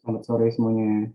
Selamat sore semuanya.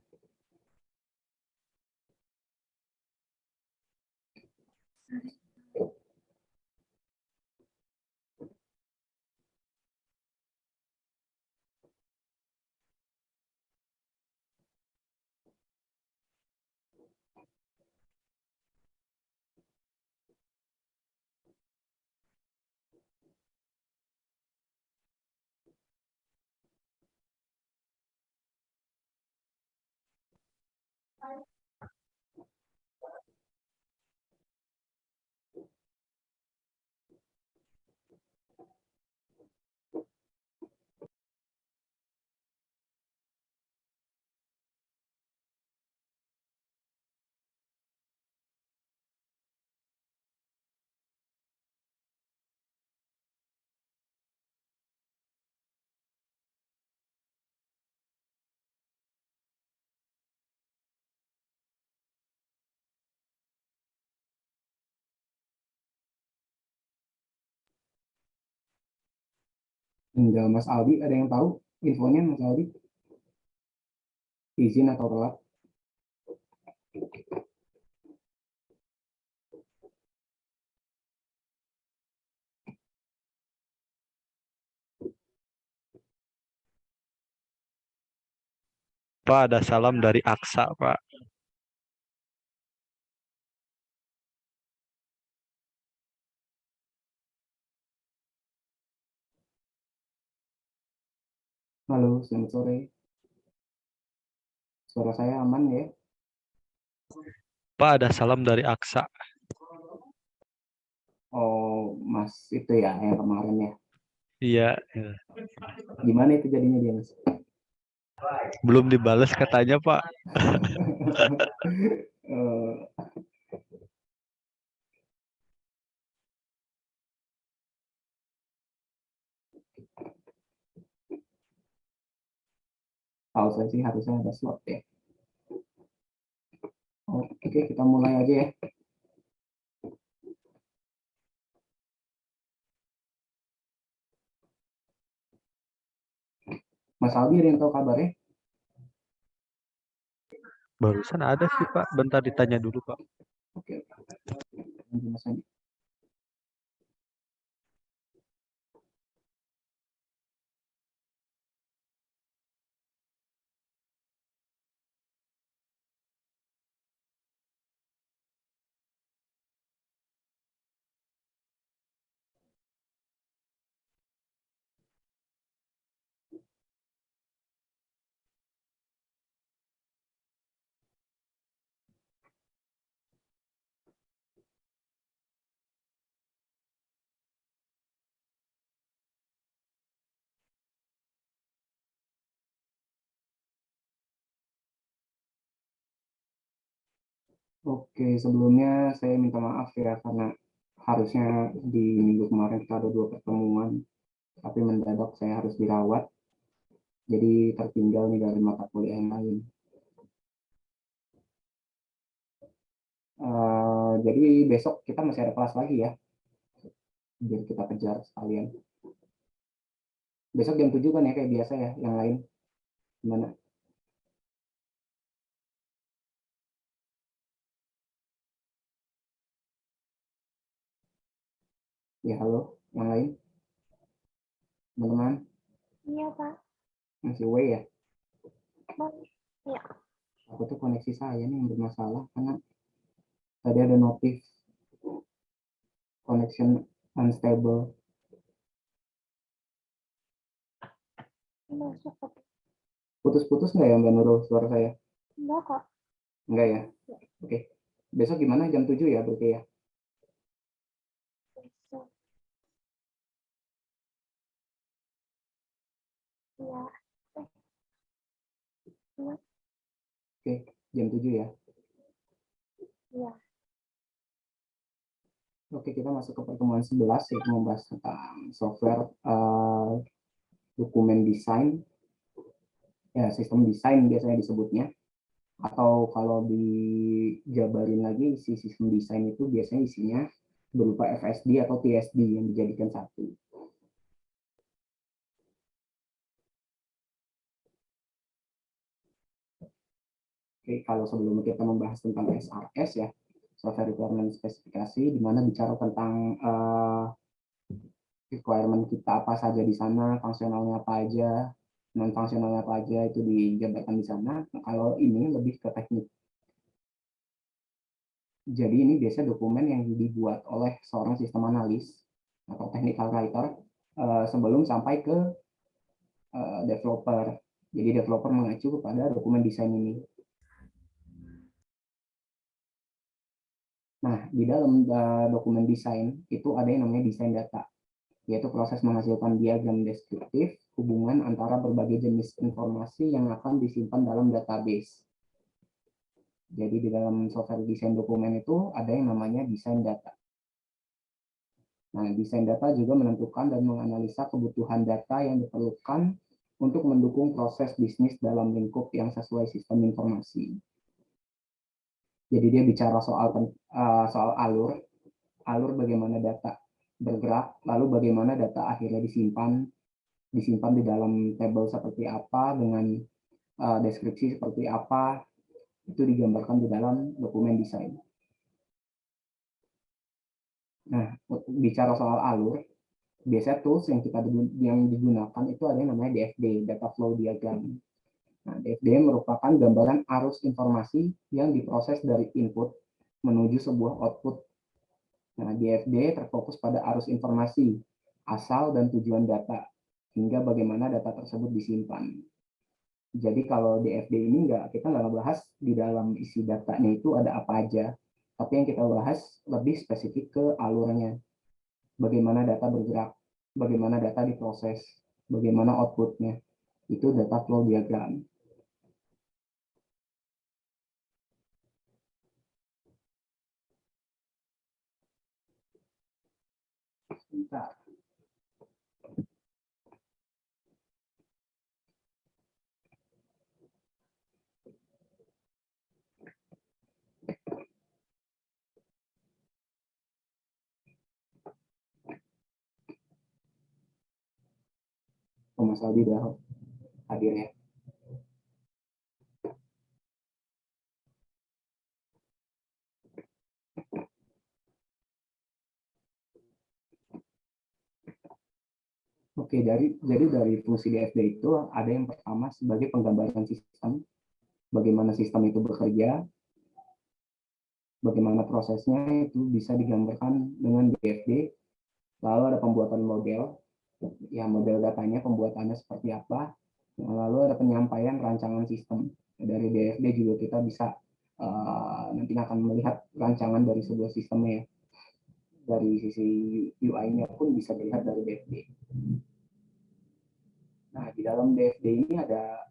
Enggak, Mas Aldi, ada yang tahu infonya Mas Aldi? Izin atau telat? Pak, ada salam dari Aksa, Pak. Halo, selamat sore. Suara saya aman ya? Pak, ada salam dari Aksa. Oh, Mas itu ya yang kemarin ya. Iya, Gimana itu jadinya dia, Mas? belum dibales katanya, Pak. Eh, tahu saya sih harusnya ada slot ya. Oke, kita mulai aja ya. Mas Aldi ada yang tahu kabarnya? Barusan ada sih, Pak. Bentar ditanya dulu, Pak. Oke, lanjut Mas Andi. Oke, sebelumnya saya minta maaf ya karena harusnya di minggu kemarin kita ada 2 pertemuan, tapi mendadak saya harus dirawat, jadi tertinggal nih dari mata kuliah yang lain. Jadi besok kita masih ada kelas lagi ya, biar kita kejar sekalian. Besok jam 7 kan ya kayak biasa ya, yang lain gimana? Ya halo, yang lain teman-teman Iya, Pak. masih away ya? Iya. Aku tuh koneksi saya nih yang bermasalah karena tadi ada notif connection unstable. Masuk, Pak. Putus-putus nggak ya Mbak Nurul suara saya? Enggak kok. Enggak ya? Ya. Oke. Besok gimana jam 7 ya berarti ya? Besok. Iya. Iya. Oke, jam 7 ya. Iya. Oke, kita masuk ke pertemuan 11 yaitu membahas tentang software dokumen desain, ya sistem desain biasanya disebutnya. Atau kalau dijabarin lagi, si sistem desain itu biasanya isinya berupa FSD atau TSD yang dijadikan satu. Oke, kalau sebelum kita membahas tentang SRS ya, Software Requirement Specifikasi, di mana bicara tentang requirement kita apa saja di sana, fungsionalnya apa aja, non fungsionalnya apa aja, itu dijabarkan di sana. Nah, kalau ini lebih ke teknik. Jadi ini biasanya dokumen yang dibuat oleh seorang sistem analis atau technical writer sebelum sampai ke developer. Jadi developer mengacu kepada dokumen desain ini. Nah, di dalam dokumen desain itu ada yang namanya desain data, yaitu proses menghasilkan diagram deskriptif hubungan antara berbagai jenis informasi yang akan disimpan dalam database. Jadi di dalam software desain dokumen itu ada yang namanya desain data. Nah, desain data juga menentukan dan menganalisa kebutuhan data yang diperlukan untuk mendukung proses bisnis dalam lingkup yang sesuai sistem informasi. Jadi dia bicara soal alur bagaimana data bergerak, lalu bagaimana data akhirnya disimpan di dalam tabel seperti apa, dengan deskripsi seperti apa, itu digambarkan di dalam dokumen desain. Nah, bicara soal alur, biasanya tools yang digunakan itu ada yang namanya DFD, Data Flow Diagram. Nah, DFD merupakan gambaran arus informasi yang diproses dari input menuju sebuah output. Nah, DFD terfokus pada arus informasi, asal dan tujuan data, hingga bagaimana data tersebut disimpan. Jadi kalau DFD ini kita nggak bahas di dalam isi datanya itu ada apa aja, tapi yang kita bahas lebih spesifik ke alurnya, bagaimana data bergerak, bagaimana data diproses, bagaimana outputnya, itu data flow diagram. Bentar. Mas Aldi udah hadir ya. Oke, jadi dari fungsi DFD itu ada yang pertama sebagai penggambaran sistem, bagaimana sistem itu bekerja, bagaimana prosesnya itu bisa digambarkan dengan DFD. Lalu ada pembuatan model, ya model datanya pembuatannya seperti apa. Lalu ada penyampaian rancangan sistem. Dari DFD juga kita bisa nanti akan melihat rancangan dari sebuah sistemnya. Dari sisi UI-nya pun bisa dilihat dari DFD. Nah, di dalam DFD ini ada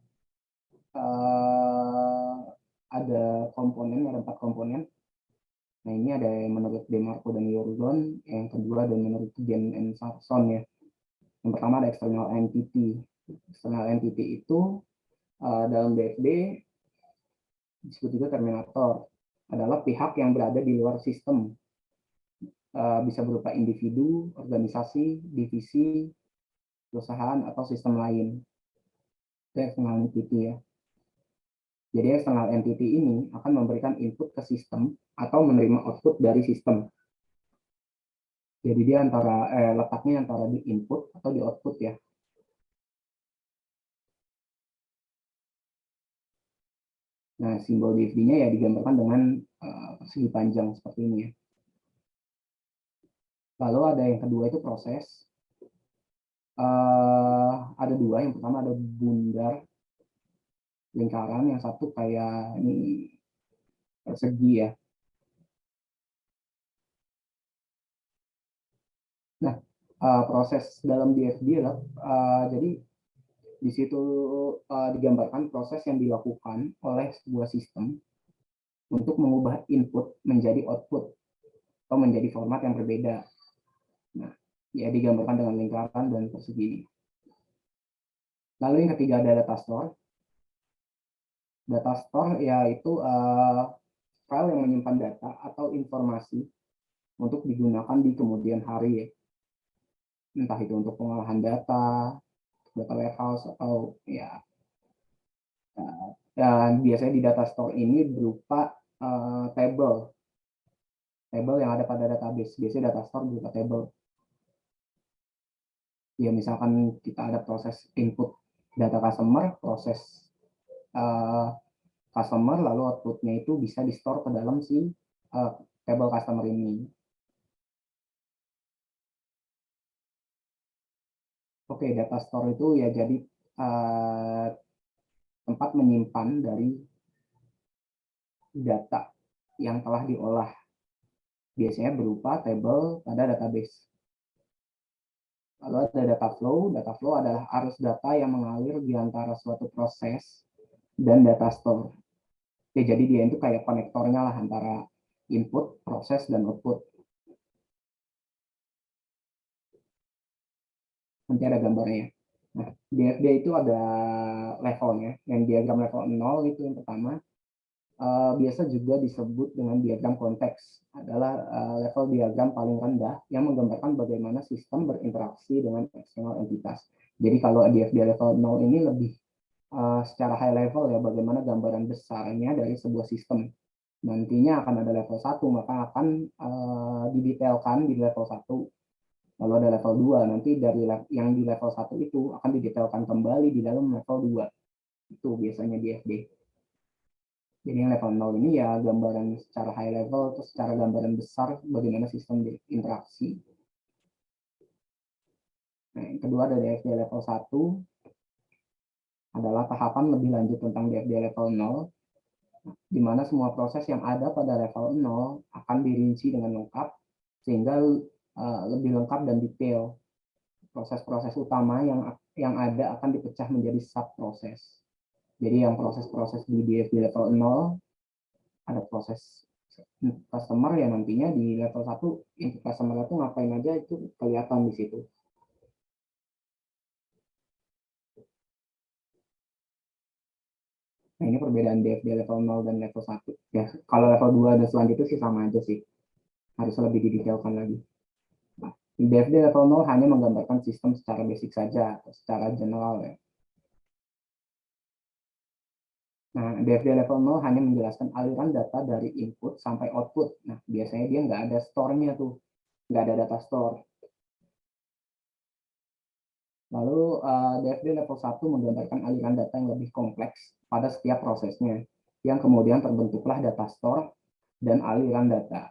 komponen, ada 4 komponen. Nah, ini ada yang menurut DeMarco dan Yorgon, yang kedua dan menurut Jen and Sarson ya. Yang pertama ada external entity. External entity itu dalam DFD disebut juga terminator, adalah pihak yang berada di luar sistem. Bisa berupa individu, organisasi, divisi, perusahaan, atau sistem lain. Itu external entity ya. Jadi external entity ini akan memberikan input ke sistem atau menerima output dari sistem. Jadi dia letaknya antara di input atau di output ya. Nah, simbol DFD-nya ya digambarkan dengan persegi panjang seperti ini ya. Lalu ada yang kedua itu proses. Ada dua, yang pertama ada bundar lingkaran, yang satu kayak ini persegi ya. Nah, proses dalam DFD adalah jadi di situ digambarkan proses yang dilakukan oleh sebuah sistem untuk mengubah input menjadi output atau menjadi format yang berbeda. Nah, ya digambarkan dengan lingkaran dan persegi. Lalu yang ketiga ada data store. Data store yaitu file yang menyimpan data atau informasi untuk digunakan di kemudian hari. Entah itu untuk pengolahan data warehouse, atau ya Dan biasanya di data store ini berupa table yang ada pada database. Biasanya data store berupa table. Ya misalkan kita ada proses input data customer, proses customer, lalu outputnya itu bisa di store ke dalam si table customer ini. Oke, data store itu ya jadi tempat menyimpan dari data yang telah diolah. Biasanya berupa table pada database. Lalu ada data flow. Data flow adalah arus data yang mengalir di antara suatu proses dan data store. Ya, jadi dia itu kayak konektornya lah antara input, proses, dan output. Nanti ada gambarnya. Nah, DFD itu ada levelnya. Yang diagram level 0 itu yang pertama. Biasa juga disebut dengan diagram konteks. Adalah level diagram paling rendah yang menggambarkan bagaimana sistem berinteraksi dengan eksternal entitas. Jadi kalau DFD level 0 ini lebih secara high level ya, bagaimana gambaran besarnya dari sebuah sistem. Nantinya akan ada level 1, maka akan didetailkan di level 1. Lalu ada level 2, nanti dari yang di level 1 itu akan didetailkan kembali di dalam level 2. Itu biasanya DFD. Jadi yang level 0 ini ya gambaran secara high level, terus secara gambaran besar bagaimana sistem berinteraksi. Nah, yang kedua ada DFD level 1, adalah tahapan lebih lanjut tentang DFD level 0, di mana semua proses yang ada pada level 0 akan dirinci dengan lengkap, sehingga lebih lengkap dan detail. Proses-proses utama yang ada akan dipecah menjadi sub-proses. Jadi yang proses-proses di DFD level 0, ada proses customer yang nantinya di level 1, input customer itu ngapain aja itu kelihatan di situ. Nah, ini perbedaan DFD level 0 dan level 1. Ya, kalau level 2 dan selanjutnya sih sama aja sih. Harus lebih didetailkan lagi. Nah, DFD level 0 hanya menggambarkan sistem secara basic saja, secara general ya. Nah, DFD level 0 hanya menjelaskan aliran data dari input sampai output. Nah, biasanya dia nggak ada store-nya tuh. Nggak ada data store. Lalu DFD level 1 menggambarkan aliran data yang lebih kompleks pada setiap prosesnya, yang kemudian terbentuklah data store dan aliran data.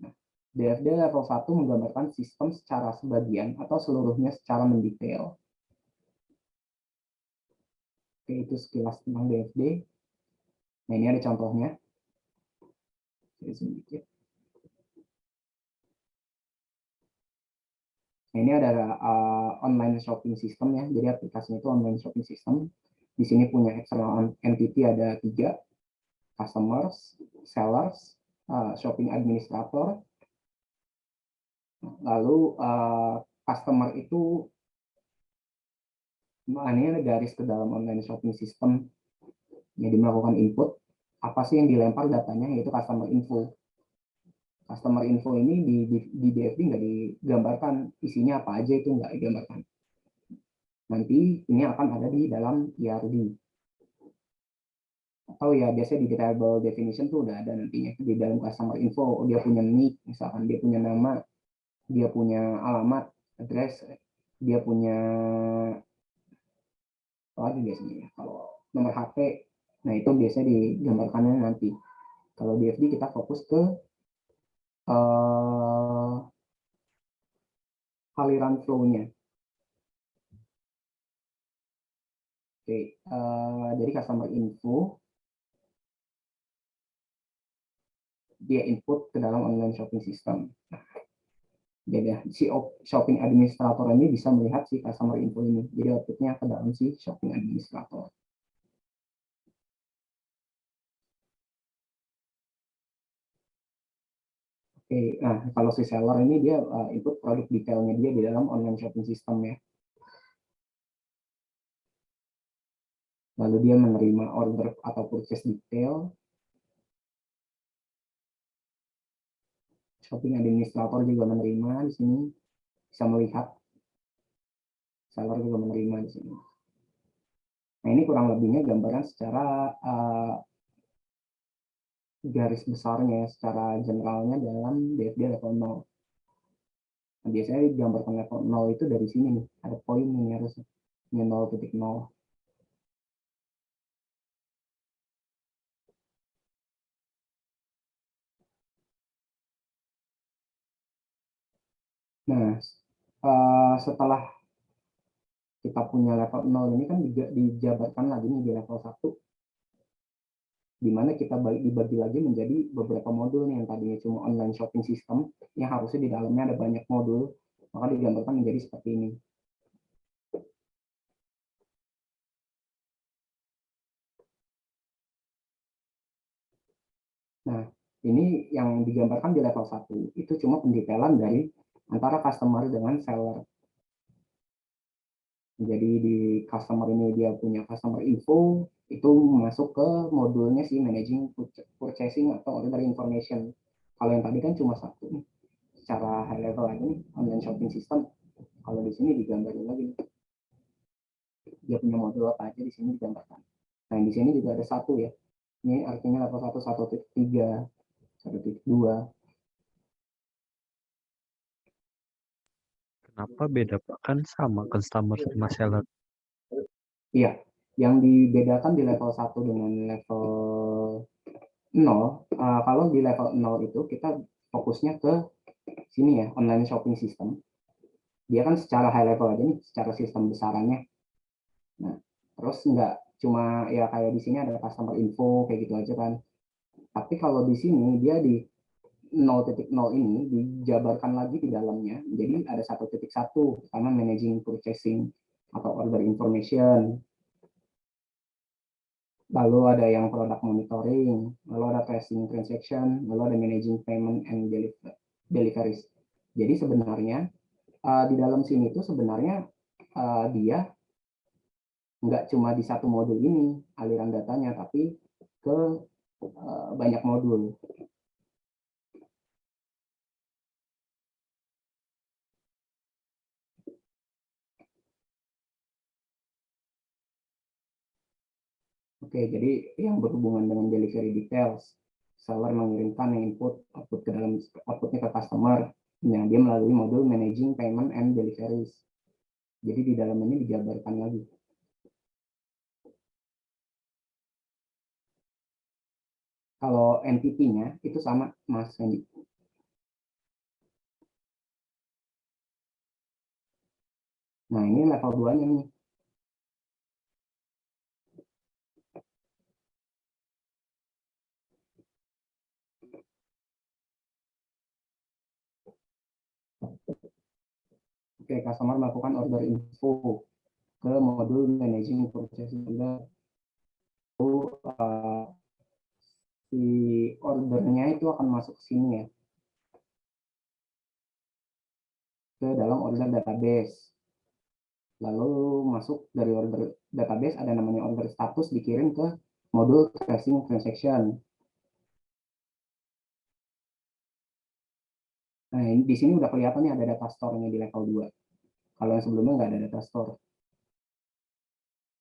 Nah, DFD level 1 menggambarkan sistem secara sebagian atau seluruhnya secara mendetail. Oke, itu sekilas tentang DFD. Nah, ini ada contohnya. Sedikit. Nah, ini ada online shopping system ya. Jadi aplikasinya itu online shopping system. Di sini punya external entity ada 3, customers, sellers, shopping administrator. Lalu customer itu ini ada garis ke dalam online shopping system. Jadi melakukan input, apa sih yang dilempar datanya, yaitu customer info. Customer info ini di DFD nggak digambarkan isinya apa aja, itu nggak digambarkan. Nanti ini akan ada di dalam ERD. Atau ya biasanya di detailable definition tuh udah ada nantinya di dalam customer info. Dia punya nick, misalkan dia punya nama, dia punya alamat, address, dia punya apa lagi biasanya ya, kalau nomor HP. Nah, itu biasanya digambarkannya nanti. Kalau di FD kita fokus ke aliran flow-nya. Oke, jadi customer info dia input ke dalam online shopping system. Jadi si shopping administrator ini bisa melihat si customer info ini. Jadi outputnya ke dalam si shopping administrator. Oke, nah kalau si seller ini dia input produk detailnya dia di dalam online shopping system ya. Lalu dia menerima order atau purchase detail. Shopping administrator juga menerima di sini, bisa melihat. Seller juga menerima di sini. Nah, ini kurang lebihnya gambaran secara garis besarnya, secara generalnya dalam DFD level 0. Nah, biasanya digambarkan level 0 itu dari sini nih, ada poin ini harusnya, ini 0.0. Nah, setelah kita punya level 0 ini kan dijabarkan lagi nih di level 1, di mana kita dibagi lagi menjadi beberapa modul nih, yang tadinya cuma online shopping system, yang harusnya di dalamnya ada banyak modul, maka digambarkan menjadi seperti ini. Nah, ini yang digambarkan di level 1, itu cuma pendetailan dari antara customer dengan seller. Jadi di customer ini dia punya customer info, itu masuk ke modulnya si managing purchasing atau order information. Kalau yang tadi kan cuma satu nih, secara high level aja nih, online shopping system. Kalau di sini digambarin lagi, dia punya modul apa aja di sini digambarkan. Nah, di sini juga ada satu ya. Ini artinya level 1, 1.3, 1.2. Kenapa beda Pak? Kan sama customer sama seller. Iya, yang dibedakan di level 1 dengan level 0, kalau di level 0 itu kita fokusnya ke sini ya, online shopping system. Dia kan secara high level aja nih, secara sistem besarannya. Nah, terus nggak cuma ya kayak di sini ada customer info kayak gitu aja kan. Tapi kalau di sini dia di 0.0 ini dijabarkan lagi di dalamnya. Jadi ada 1.1 karena managing purchasing atau order information. Lalu ada yang product monitoring, lalu ada tracing transaction, lalu ada managing payment and deliveries. Jadi sebenarnya di dalam sini itu sebenarnya dia nggak cuma di satu modul ini aliran datanya, tapi ke banyak modul. Oke, jadi yang berhubungan dengan delivery details, seller mengirimkan input output ke dalam outputnya ke customer. Nah, dia melalui modul managing payment and deliveries. Jadi di dalam ini dijabarkan lagi. Kalau entity-nya itu sama, Mas Fendi. Nah, ini level 2-nya nih. Oke, customer melakukan order info ke modul managing purchasing order. Si ordernya itu akan masuk ke sini ya, ke dalam order database. Lalu masuk dari order database ada namanya order status, dikirim ke modul tracing transaction. Nah, di sini udah kelihatan nih ada data store-nya di level 2. Kalau yang sebelumnya nggak ada data store.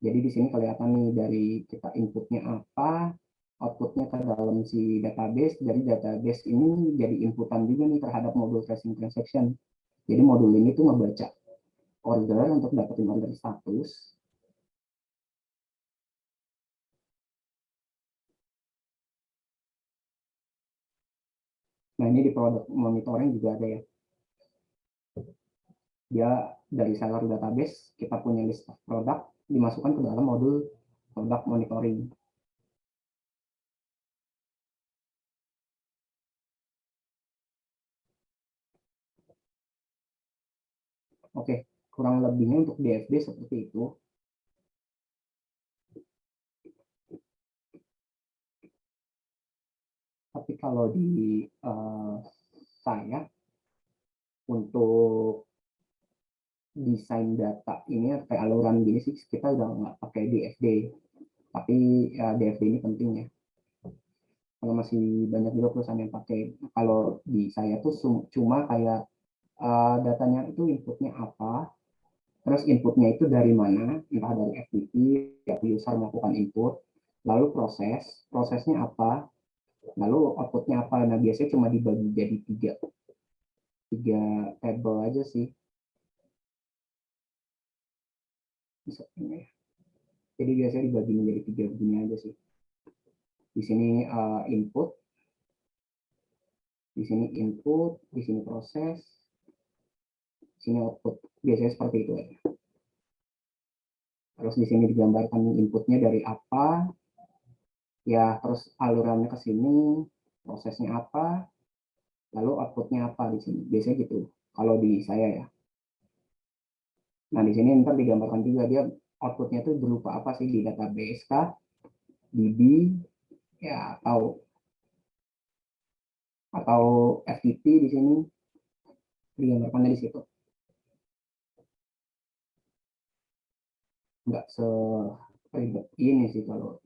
Jadi di sini kelihatan nih dari kita inputnya apa, outputnya ke dalam si database. Dari database ini jadi inputan juga nih terhadap modul tracing transaction. Jadi modul ini tuh ngebaca order untuk dapetin order status. Nah, ini di product monitoring juga ada ya. Dia dari seller database, kita punya list of product, dimasukkan ke dalam modul product monitoring. Oke, kurang lebihnya untuk DFD seperti itu. Tapi kalau di saya, untuk desain data ini kayak aluran gini sih, kita udah nggak pakai DFD. Tapi ya, DFD ini penting ya. Kalau masih banyak juga perusahaan yang pakai. Kalau di saya tuh cuma kayak datanya itu inputnya apa, Terus inputnya itu dari mana, entah dari FTP atau user melakukan input, lalu prosesnya apa, lalu outputnya apa. Nah biasanya cuma dibagi jadi tiga table aja sih. Jadi biasanya dibagi menjadi tiga begini aja sih. Di sini input, di sini proses, di sini output. Biasanya seperti itu aja. Terus di sini digambarkan inputnya dari apa, ya terus alurannya ke sini, prosesnya apa, lalu outputnya apa di sini. Biasanya gitu. Kalau di saya ya. Nah di sini ntar digambarkan juga dia outputnya itu berupa apa sih di database kah, DB, ya atau FTP di sini digambarkannya di situ. Nggak seribet ini sih kalau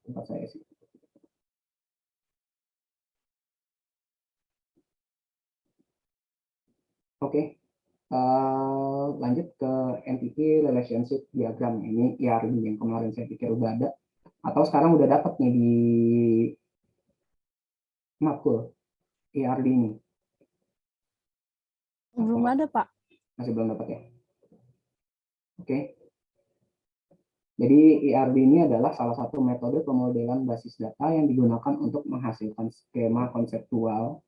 tempat saya sih. Oke, lanjut ke Entity Relationship Diagram. Ini ERD yang kemarin saya pikir udah ada. Atau sekarang udah dapat nih di Makul ERD ini. Belum ada, Pak. Masih belum dapat ya? Oke. Jadi ERD ini adalah salah satu metode pemodelan basis data yang digunakan untuk menghasilkan skema konseptual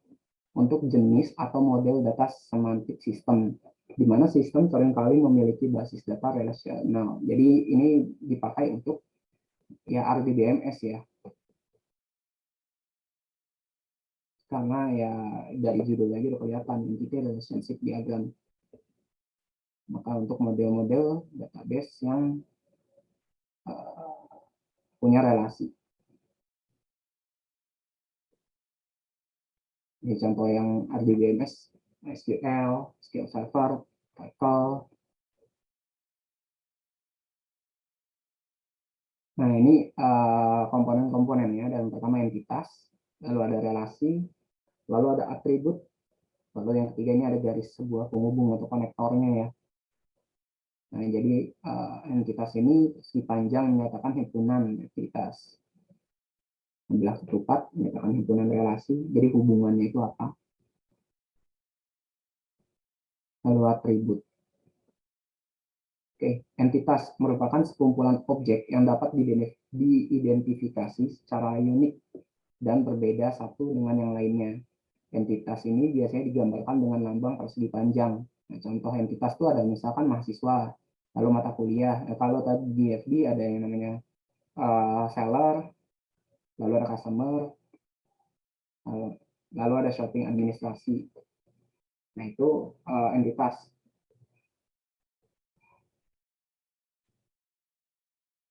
untuk jenis atau model data semantik sistem, di mana sistem seringkali memiliki basis data relasional. Jadi ini dipakai untuk ya RDBMS ya, karena ya dari judul lagi udah kelihatan Entity Relationship Diagram. Maka untuk model-model database yang punya relasi. Ini contoh yang RDBMS, SQL, SQL Server, Oracle. Nah ini komponen-komponennya. Dan pertama entitas, lalu ada relasi, lalu ada atribut, lalu yang ketiga ini ada garis sebuah penghubung atau konektornya ya. Nah jadi entitas ini si panjang menyatakan himpunan entitas. Belah ketupat menyatakan himpunan relasi. Jadi hubungannya itu apa? Lalu atribut. Oke, entitas merupakan sekumpulan objek yang dapat diidentifikasi secara unik dan berbeda satu dengan yang lainnya. Entitas ini biasanya digambarkan dengan lambang persegi panjang. Nah, contoh entitas itu ada misalkan mahasiswa, lalu mata kuliah. Nah, kalau tadi di FB ada yang namanya seller, lalu ada customer, lalu ada shopping administrasi. Nah itu entitas.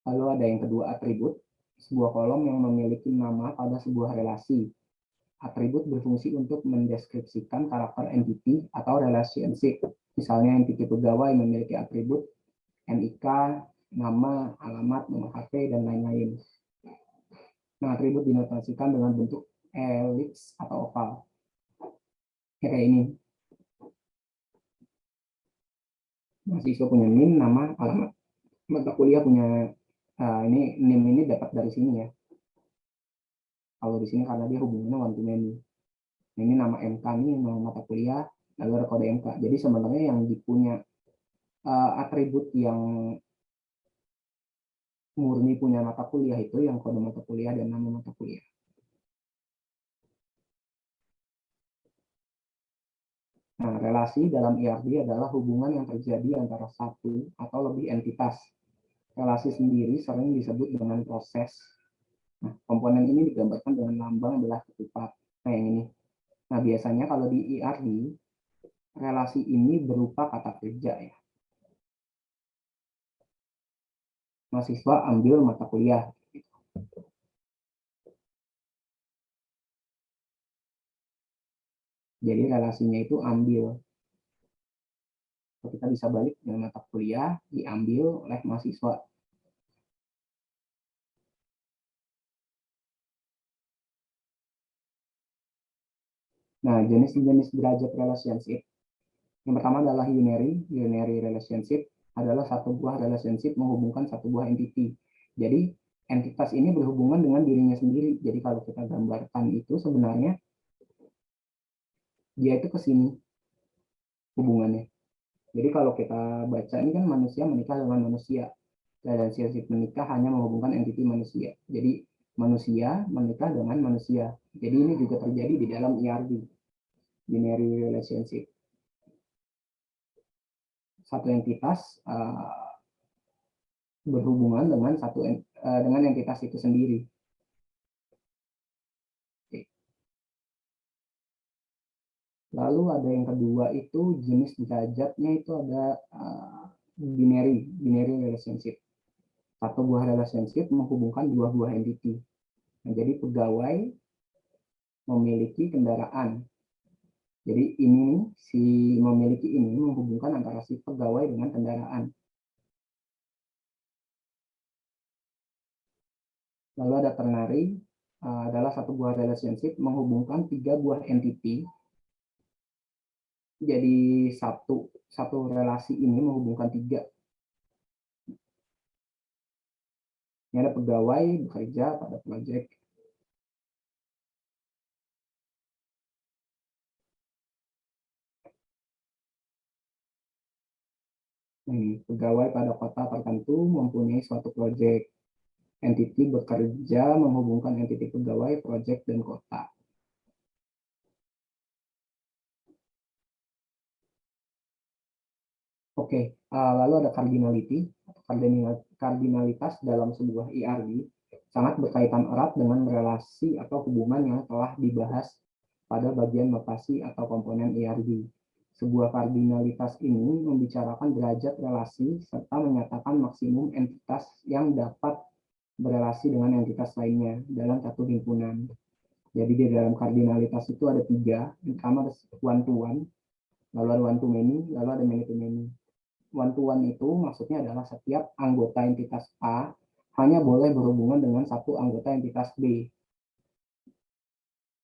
Lalu ada yang kedua atribut, sebuah kolom yang memiliki nama pada sebuah relasi. Atribut berfungsi untuk mendeskripsikan karakter entity atau relationship. Misalnya entity pegawai memiliki atribut NIK, nama, alamat, nomor HP, dan lain-lain. Nah, atribut dinotasikan dengan bentuk elips atau oval. Ya, kayak ini. Mahasiswa punya NIM, nama, alamat. Mata kuliah punya, ini NIM ini dapat dari sini ya. Kalau di sini karena dia hubungannya one to many. Nah, ini nama MK nih, nama mata kuliah, lalu ada kode MK. Jadi sebenarnya yang dipunya atribut yang murni punya mata kuliah itu yang kode mata kuliah dan nama mata kuliah. Nah, relasi dalam ERD adalah hubungan yang terjadi antara satu atau lebih entitas. Relasi sendiri sering disebut dengan proses. Nah, komponen ini digambarkan dengan lambang belah ketupat. Nah, yang ini. Nah, biasanya kalau di ERD, relasi ini berupa kata kerja ya. Mahasiswa ambil mata kuliah. Jadi relasinya itu ambil. Kita bisa balik dengan mata kuliah diambil oleh mahasiswa. Nah, jenis-jenis derajat relationship. Yang pertama adalah unary relationship. adalah satu buah relationship menghubungkan satu buah entity. Jadi entitas ini berhubungan dengan dirinya sendiri. Jadi kalau kita gambarkan itu sebenarnya dia itu ke sini hubungannya. Jadi kalau kita baca ini kan manusia menikah dengan manusia. Relationship menikah hanya menghubungkan entity manusia. Jadi manusia menikah dengan manusia. Jadi ini juga terjadi di dalam ERD, binary relationship. Satu entitas berhubungan dengan dengan entitas itu sendiri. Oke. Lalu ada yang kedua itu jenis derajatnya itu ada binary relationship. Satu buah relationship menghubungkan dua buah entity. Nah, jadi pegawai memiliki kendaraan. Jadi ini si memiliki ini menghubungkan antara si pegawai dengan kendaraan. Lalu ada ternary adalah satu buah relationship menghubungkan tiga buah entity. Jadi satu relasi ini menghubungkan tiga. Ini ada pegawai bekerja pada proyek. Ini pegawai pada kota tertentu mempunyai suatu proyek. Entity bekerja menghubungkan entity pegawai, proyek, dan kota. Oke, lalu ada cardinality. Kardinalitas dalam sebuah ERD sangat berkaitan erat dengan relasi atau hubungan yang telah dibahas pada bagian notasi atau komponen ERD. Sebuah kardinalitas ini membicarakan derajat relasi serta menyatakan maksimum entitas yang dapat berelasi dengan entitas lainnya dalam satu himpunan. Jadi di dalam kardinalitas itu ada tiga. Yang pertama ada one to one, lalu ada one to many, lalu ada many to many. One to one itu maksudnya adalah setiap anggota entitas A hanya boleh berhubungan dengan satu anggota entitas B.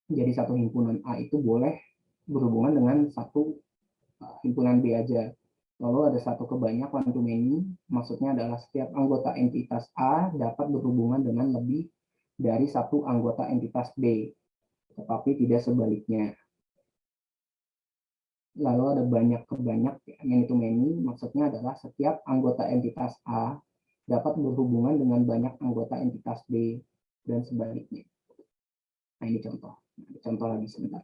Jadi satu himpunan A itu boleh berhubungan dengan satu himpunan B aja. Lalu ada satu kebanyak one to many, maksudnya adalah setiap anggota entitas A dapat berhubungan dengan lebih dari satu anggota entitas B, tetapi tidak sebaliknya. Lalu ada banyak kebanyak, many to many, maksudnya adalah setiap anggota entitas A dapat berhubungan dengan banyak anggota entitas B, dan sebaliknya. Nah ini contoh. Contoh lagi sebentar.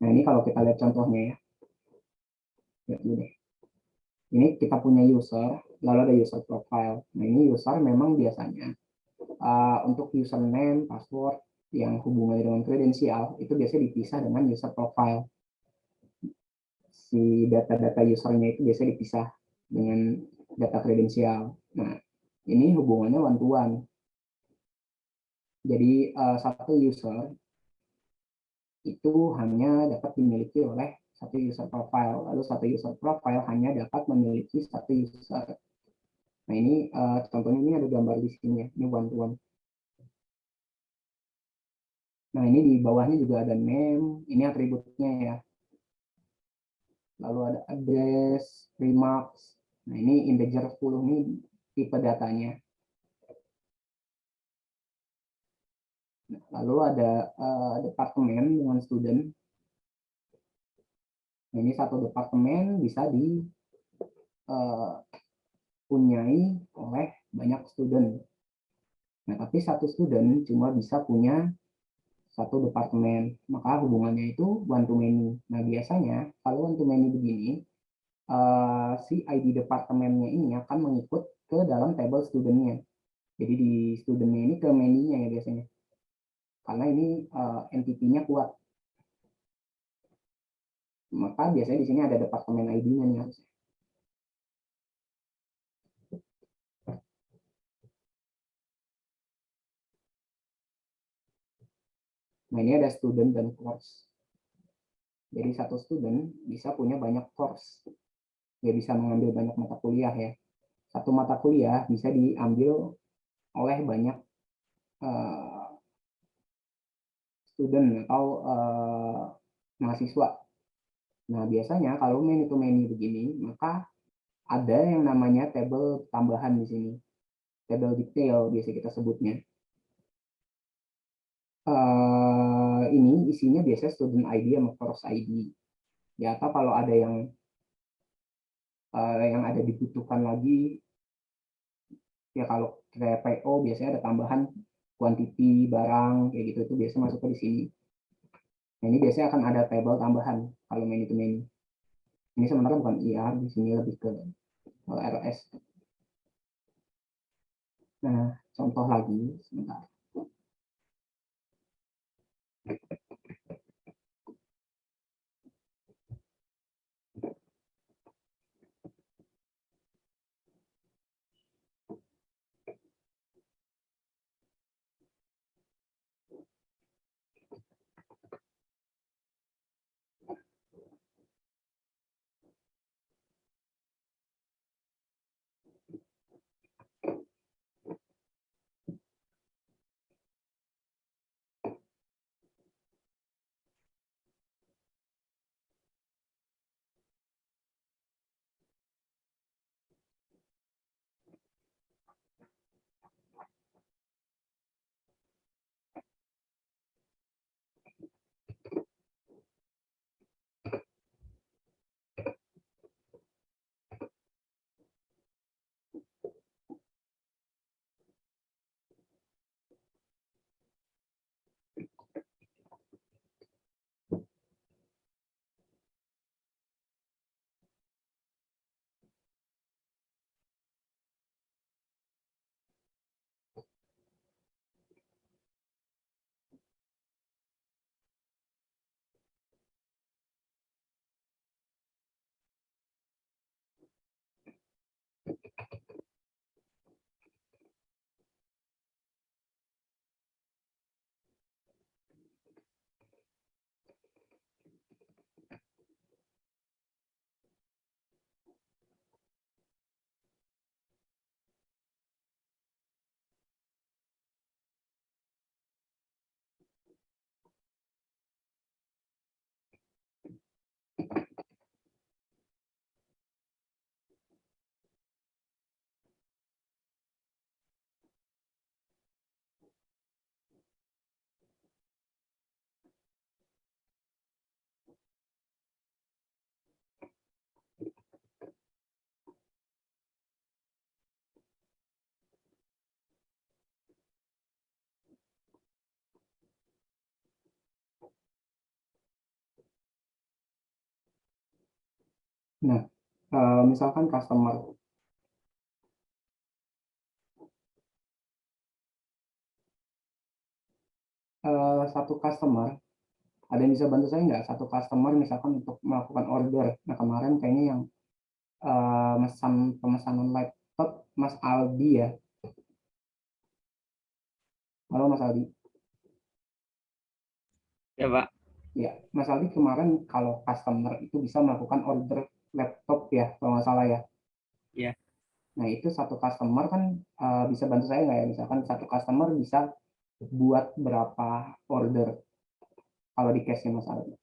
Nah ini kalau kita lihat contohnya ya. Lihat dulu deh. Ini kita punya user, lalu ada user profile. Nah ini user memang biasanya untuk username, password yang hubungannya dengan kredensial itu biasanya dipisah dengan user profile. Si data-data usernya itu biasanya dipisah dengan data kredensial. Nah ini hubungannya one to one. Jadi satu user itu hanya dapat dimiliki oleh satu user profile, lalu satu user profile hanya dapat memiliki satu user. Nah ini contohnya ini ada gambar di sini ya, ini one to one. Nah ini di bawahnya juga ada name, ini atributnya ya. Lalu ada address, remarks. Nah ini integer 10 ini tipe datanya. Nah, lalu ada departemen dengan student. Nah, ini satu departemen bisa dipunyai oleh banyak student. Nah, tapi satu student cuma bisa punya satu departemen, maka hubungannya itu one to many. Nah, biasanya kalau one to many begini, si ID departemennya ini akan mengikut ke dalam table studentnya. Jadi di studentnya ini ke many-nya ya biasanya. Karena ini entity-nya kuat. Maka biasanya di sini ada departemen ID-nya nih harusnya. Nah, ini ada student dan course. Jadi satu student bisa punya banyak course. Dia bisa mengambil banyak mata kuliah ya. Satu mata kuliah bisa diambil oleh banyak student atau mahasiswa. Nah, biasanya kalau many to many begini, maka ada yang namanya tabel tambahan di sini, tabel detail biasa kita sebutnya. Ini isinya biasanya student ID sama course ID. Ya, atau kalau ada yang ada dibutuhkan lagi, ya kalau kayak PO biasanya ada tambahan quantity barang kayak gitu, itu biasa masuk ke di sini. Nah, ini biasanya akan ada tabel tambahan kalau many to many. Ini sebenarnya bukan IR, di sini lebih ke RS. Nah, contoh lagi sebentar. Nah, misalkan customer satu customer, ada yang bisa bantu saya nggak? Satu customer misalkan untuk melakukan order. Nah, kemarin kayaknya yang pemesanan laptop Mas Aldi ya. Halo Mas Aldi. Ya, Pak. Ya, Mas Aldi kemarin kalau customer itu bisa melakukan order laptop ya, kalau nggak salah ya. Iya. Nah, itu satu customer kan bisa bantu saya nggak ya? Misalkan satu customer bisa buat berapa order kalau di case-nya Mas Aldi.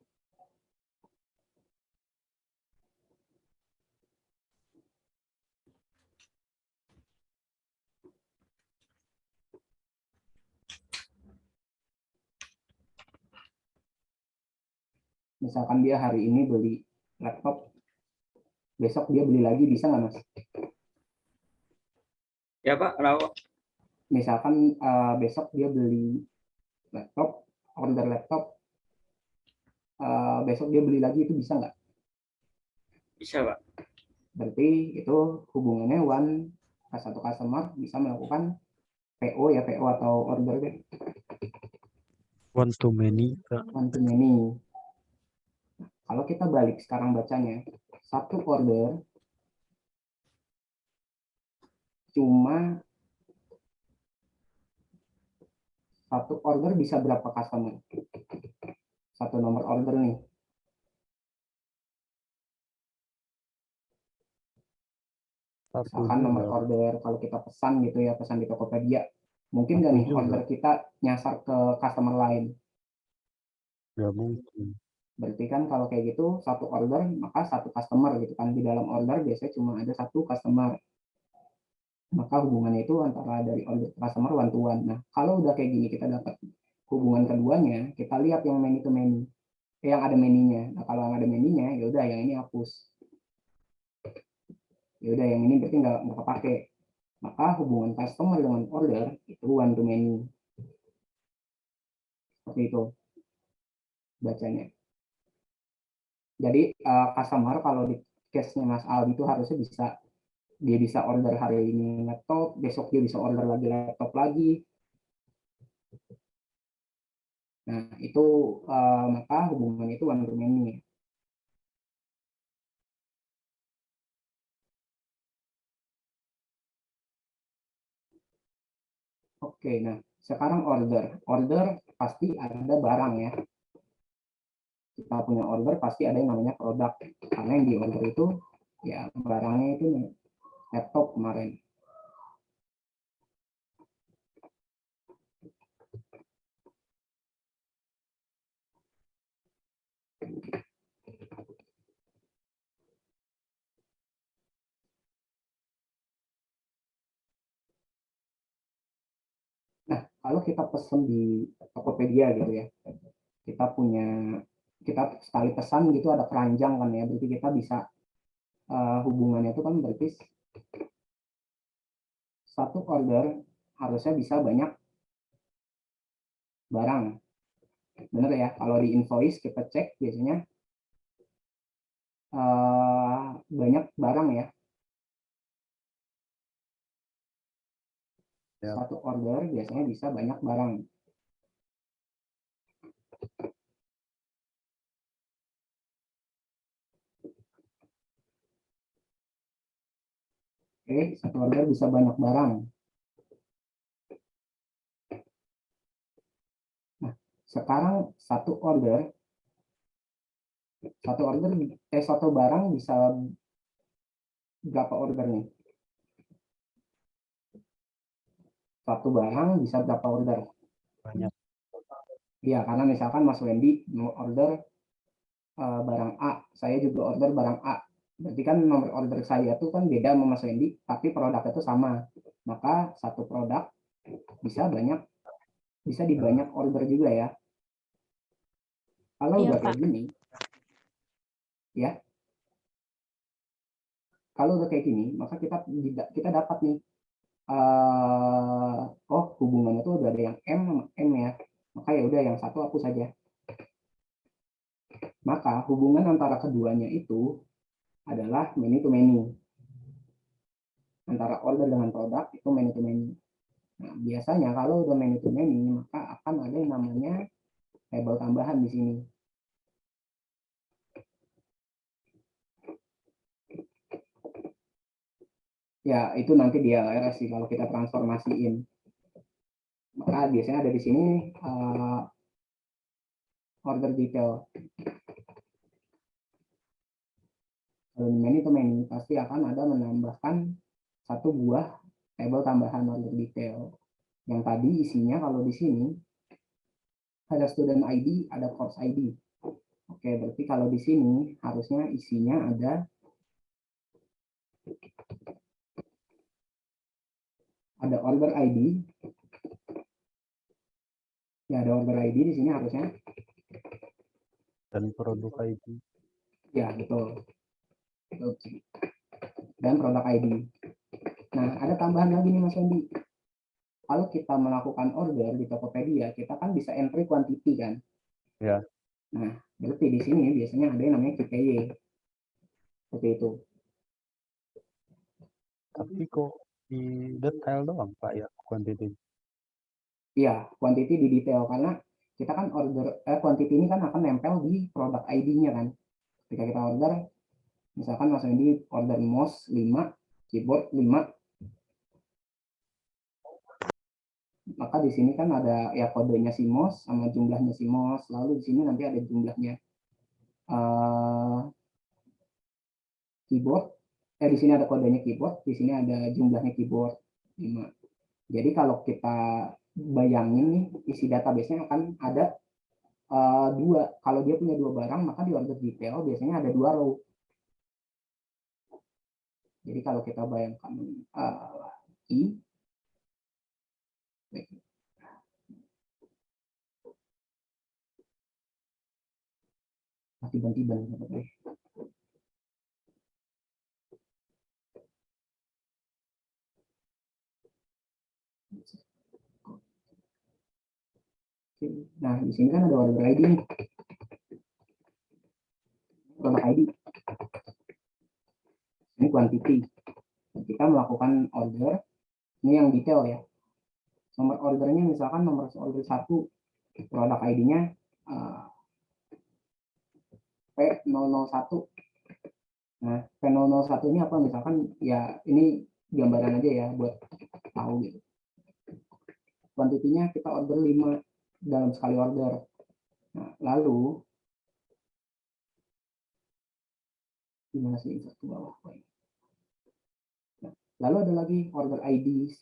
Misalkan dia hari ini beli laptop, besok dia beli lagi, bisa nggak Mas? Ya, Pak. Kenapa? Misalkan besok dia beli laptop, order laptop, besok dia beli lagi, itu bisa nggak? Bisa, Pak. Berarti itu hubungannya satu customer bisa melakukan PO ya, PO atau order deh, One to many, Kak. one to many. Kalau kita balik sekarang bacanya, satu order cuma satu order bisa berapa customer? Satu nomor order nih. Satu Misalkan nomor juga. order kalau kita pesan gitu ya, pesan di Tokopedia, mungkin nggak Satu nih juga. order kita nyasar ke customer lain? Nggak mungkin. Berarti kan kalau kayak gitu satu order maka satu customer gitu kan, di dalam order biasanya cuma ada satu customer, maka hubungannya itu antara dari order customer one to one. Nah kalau udah kayak gini kita dapat hubungan keduanya, kita lihat yang many to many, yang ada many-nya. Nah kalau yang ada many-nya ya udah yang ini hapus, ya udah yang ini berarti nggak kepake, maka hubungan customer dengan order itu one to many, seperti itu bacanya. Jadi customer kalau di case-nya Mas Aldi itu harusnya dia bisa order hari ini laptop, besok dia bisa order lagi laptop lagi. Nah itu maka hubungan itu one to many. Oke, nah sekarang order pasti ada barang ya. Kita punya order pasti ada yang namanya produk, karena yang di order itu ya barangnya itu laptop kemarin. Nah kalau kita pesen di Tokopedia gitu ya, kita sekali pesan gitu ada keranjang kan ya, berarti kita bisa hubungannya itu kan berarti satu order harusnya bisa banyak barang. Bener ya, kalau di invoice kita cek biasanya banyak barang ya. Ya. Satu order biasanya bisa banyak barang. Oke, satu order bisa banyak barang. Nah, sekarang satu barang bisa berapa order nih? Satu barang bisa berapa order? Banyak. Iya, karena misalkan Mas Wendy mau order barang A, saya juga order barang A. Berarti kan nomor order saya tuh kan beda sama Mas Wendy, tapi produknya itu sama. Maka satu produk bisa di banyak order juga ya. Kalau Iya, udah Pak. kayak gini, ya, kalau udah kayak gini, maka kita dapat nih, oh hubungannya tuh udah ada yang M sama M ya, maka ya udah yang satu hapus saja. Maka hubungan antara keduanya itu adalah many to many. Antara order dengan produk itu many to many. Nah, biasanya kalau udah many to many, maka akan ada yang namanya label tambahan di sini. Ya, itu nanti dia sih kalau kita transformasiin. Maka biasanya ada di sini order detail. Kalau many to many pasti akan ada menambahkan satu buah label tambahan order detail. Yang tadi isinya kalau di sini ada student ID, ada course ID. Oke, berarti kalau di sini harusnya isinya ada order ID. Ya, ada order ID di sini harusnya. Dan produk ID. Ya, betul. Dan produk ID. Nah, ada tambahan lagi nih Mas Wendy. Kalau kita melakukan order di Tokopedia, kita kan bisa entry quantity kan? Ya. Nah, berarti di sini biasanya ada yang namanya QPY. Seperti itu. Tapi kok di detail doang, Pak, ya, quantity. Iya, quantity di detail karena kita kan order quantity ini kan akan nempel di produk ID-nya kan. Ketika kita order, misalkan Mas Wendy order mouse 5, keyboard 5, maka di sini kan ada ya kodenya si mouse sama jumlahnya si mouse, lalu di sini nanti ada jumlahnya keyboard, di sini ada kodenya keyboard, di sini ada jumlahnya keyboard 5. Jadi kalau kita bayangin nih isi database-nya akan ada dua. Kalau dia punya dua barang, maka di order detail biasanya ada dua row. Jadi kalau kita bayangkan lagi, tiba-tiba nah di sini kan ada order ID nih, produk ID ini quantity. Kita melakukan order, ini yang detail ya, nomor ordernya misalkan nomor order 1, produk ID-nya P001. Nah, P001 ini apa? Misalkan ya ini gambaran aja ya buat tahu gitu. Kuantitinya kita order 5 dalam sekali order. Nah, lalu gimana sih insert ke bawah? Nah, lalu ada lagi order ID 1,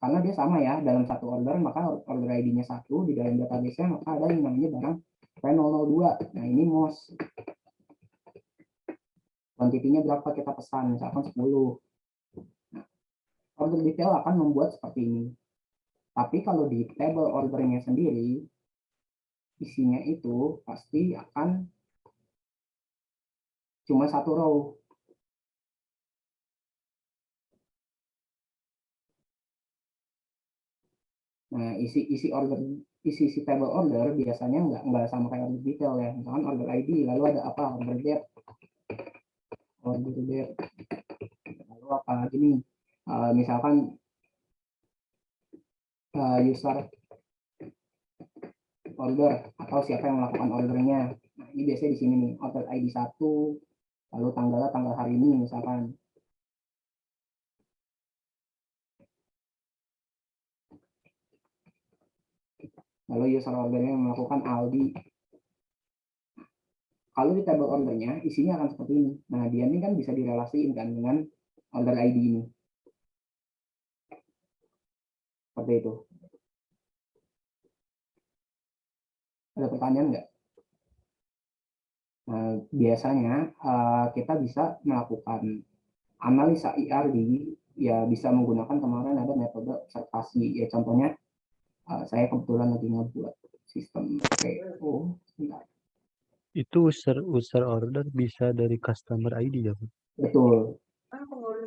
karena dia sama ya dalam satu order, maka order ID-nya 1 di dalam database-nya, maka ada yang namanya barang P002. Nah, ini MOS. Kuantitinya berapa kita pesan, misalkan 10. Nah, order detail akan membuat seperti ini. Tapi kalau di table ordernya sendiri, isinya itu pasti akan cuma satu row. Nah, isi order, isi table order biasanya nggak sama kayak order detail ya. Misalkan order ID, lalu ada apa? Order date, lalu apa lagi nih? Misalkan user order atau siapa yang melakukan ordernya. Nah, ini biasanya di sini nih, order ID 1, lalu tanggal hari ini misalkan. Lalu user ordernya yang melakukan Aldi. Kalau di table ordernya isinya akan seperti ini. Nah, dia ini kan bisa direlasikan kan dengan order ID ini. Seperti itu. Ada pertanyaan nggak? Nah, biasanya kita bisa melakukan analisa IRD, ya bisa menggunakan kemarin ada metode observasi. Ya contohnya, saya kebetulan lagi ngebuat sistem PO. Itu user order bisa dari customer ID ya, Pak? Betul,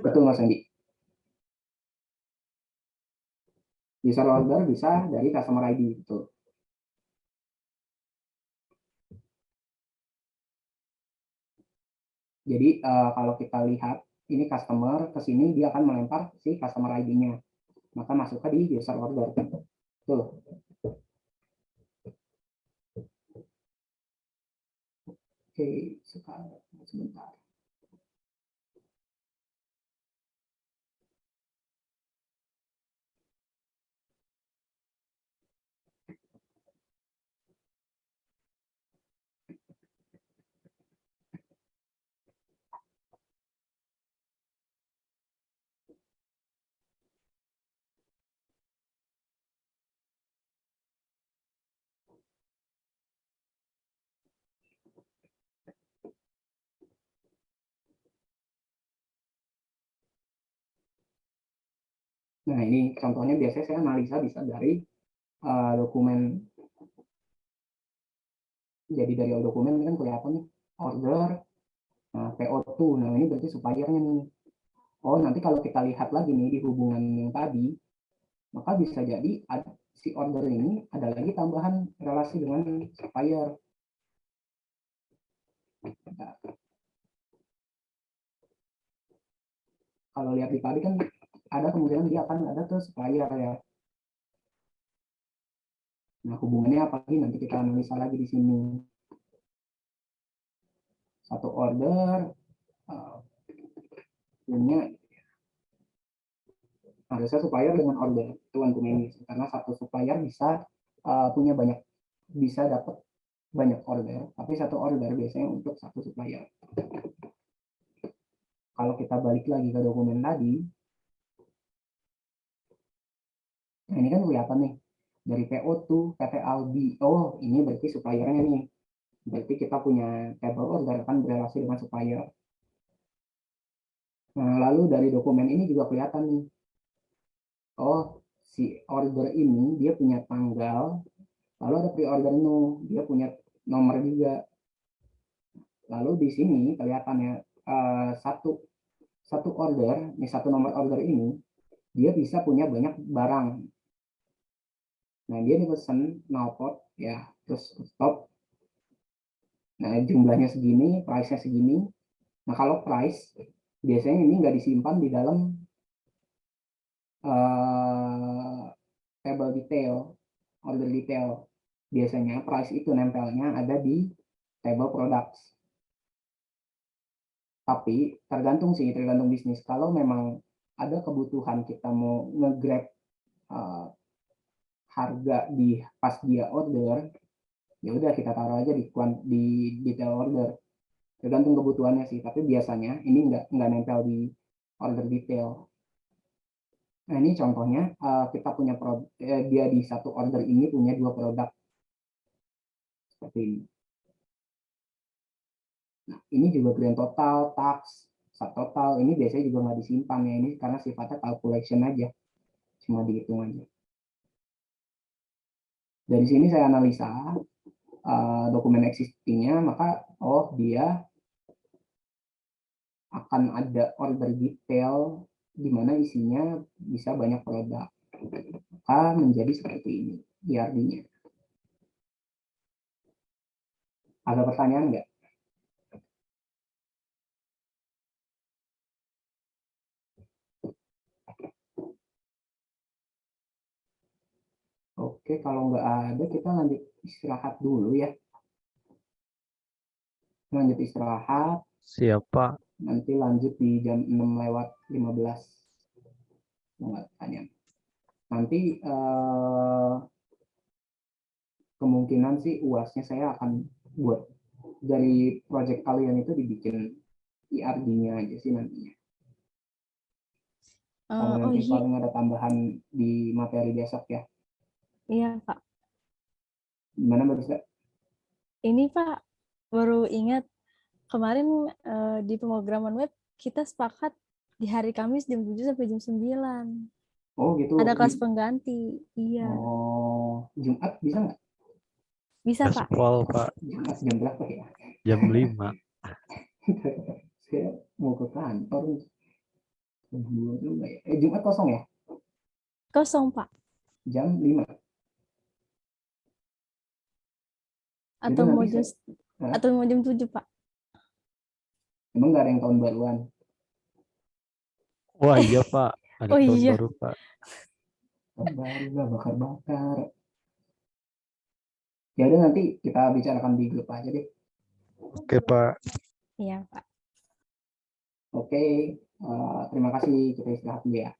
betul Mas Andi. User order bisa dari customer ID, betul. Jadi kalau kita lihat ini customer ke sini, dia akan melempar si customer ID-nya, maka masuknya di user order. Tuh. Oke, sekarang sebentar. Nah, ini contohnya biasanya saya analisa bisa dari dokumen. Jadi dari dokumen ini kan kelihatan nih order, PO2. Nah, ini berarti suppliernya nih. Oh, nanti kalau kita lihat lagi nih di hubungan yang tadi, maka bisa jadi si order ini ada lagi tambahan relasi dengan supplier. Nah, kalau lihat di tadi kan ada kemungkinan dia akan ada ke supplier ya. Nah, hubungannya apa lagi nanti kita analisa lagi di sini. Satu order punya harusnya supplier dengan order tuan ini, karena satu supplier bisa punya banyak, bisa dapat banyak order, tapi satu order biasanya untuk satu supplier. Kalau kita balik lagi ke dokumen tadi, nah ini kan kelihatan nih dari PO to PT Aldi. Oh, ini berarti suppliernya nih. Berarti kita punya table order kan berrelasi dengan supplier. Nah, lalu dari dokumen ini juga kelihatan nih. Oh, si order ini dia punya tanggal, lalu ada pre-order no, dia punya nomor juga. Lalu di sini kelihatannya satu order, nih satu nomor order ini dia bisa punya banyak barang. Nah, dia dipesan knalpot ya, terus stop. Nah, jumlahnya segini, price-nya segini. Nah, kalau price biasanya ini nggak disimpan di dalam table detail, order detail. Biasanya price itu nempelnya ada di table products. Tapi tergantung sih, tergantung bisnis. Kalau memang ada kebutuhan kita mau nge-grab harga di pas dia order, ya udah kita taruh aja di detail order. Tergantung kebutuhannya sih. Tapi biasanya ini nggak nempel di order detail. Nah, ini contohnya kita punya dia di satu order ini punya 2 produk seperti ini. Nah, ini juga grand total, tax, subtotal, ini biasanya juga nggak disimpan ya, ini karena sifatnya calculation aja, cuma dihitung aja. Dari sini saya analisa dokumen existingnya, maka oh dia akan ada order detail di mana isinya bisa banyak produk. Maka menjadi seperti ini IRD-nya. Ada pertanyaan nggak? Oke, kalau nggak ada, kita lanjut istirahat dulu ya. Lanjut istirahat, Siapa? nanti lanjut di jam 6:15. Nggak tanya. Nanti kemungkinan sih UASnya saya akan buat dari project kalian itu dibikin IRD-nya aja sih nantinya. Kalau Oh nanti iya, paling ada tambahan di materi besok ya. iya Pak. Gimana Mbak Rizka? Ini Pak, baru ingat kemarin di pemrograman web kita sepakat di hari Kamis jam 7 sampai jam 9. Oh gitu. Ada kelas pengganti. Iya, Oh, Jumat bisa nggak? bisa Pak. Gaspol, Pak. Jumat jam berapa ya? Jam 5. Saya mau ke kantor. Jumat kosong ya? Kosong Pak. Jam 5. Jadi Atau mau nanti jam Hah? atau mau jam 7 Pak. Emang nggak ada yang tahun baruan? Wah iya Pak, ada Oh tahun iya. baru Pak. Tahun baru lah, bakar-bakar. Ya udah nanti kita bicarakan di grup aja deh. Oke Pak. Iya Pak. Oke, terima kasih. Kita istirahat dulu ya.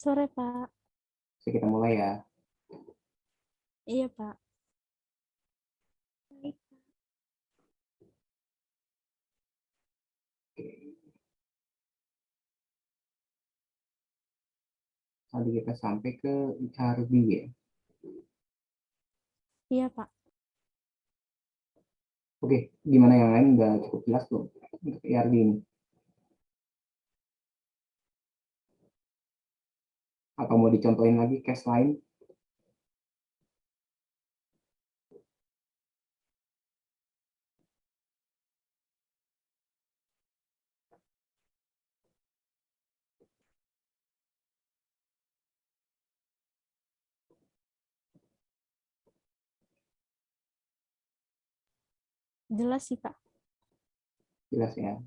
sore, Pak. Jadi kita mulai ya. Iya, Pak. Baik. Tadi kita sampai ke HRD ya. Iya, Pak. Oke, gimana yang lain udah cukup jelas belum untuk HRD ini? Atau mau dicontohin lagi case lain? Jelas sih, Pak. Jelas ya.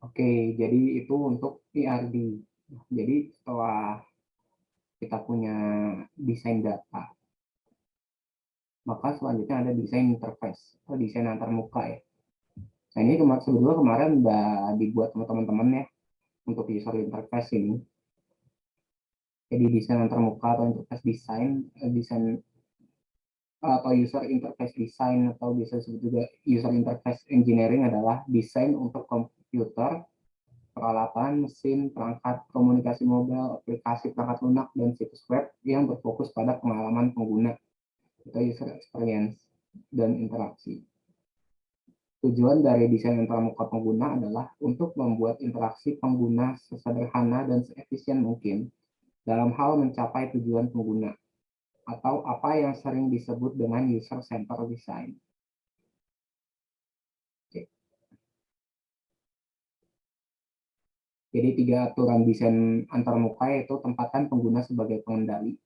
Oke, jadi itu untuk PRD. Jadi setelah kita punya desain data, maka selanjutnya ada desain interface atau desain antarmuka ya. Nah ini sebetulnya kemarin udah dibuat sama teman-teman ya untuk user interface ini. Jadi desain antarmuka atau interface design, desain atau user interface design atau bisa disebut juga user interface engineering adalah desain untuk komputer, peralatan, mesin, perangkat komunikasi mobile, aplikasi perangkat lunak, dan situs web yang berfokus pada pengalaman pengguna atau user experience dan interaksi. Tujuan dari desain pramuka pengguna adalah untuk membuat interaksi pengguna sesederhana dan seefisien mungkin dalam hal mencapai tujuan pengguna, atau apa yang sering disebut dengan user-centered design. Oke. Jadi 3 aturan desain antarmuka yaitu tempatkan pengguna sebagai pengendali.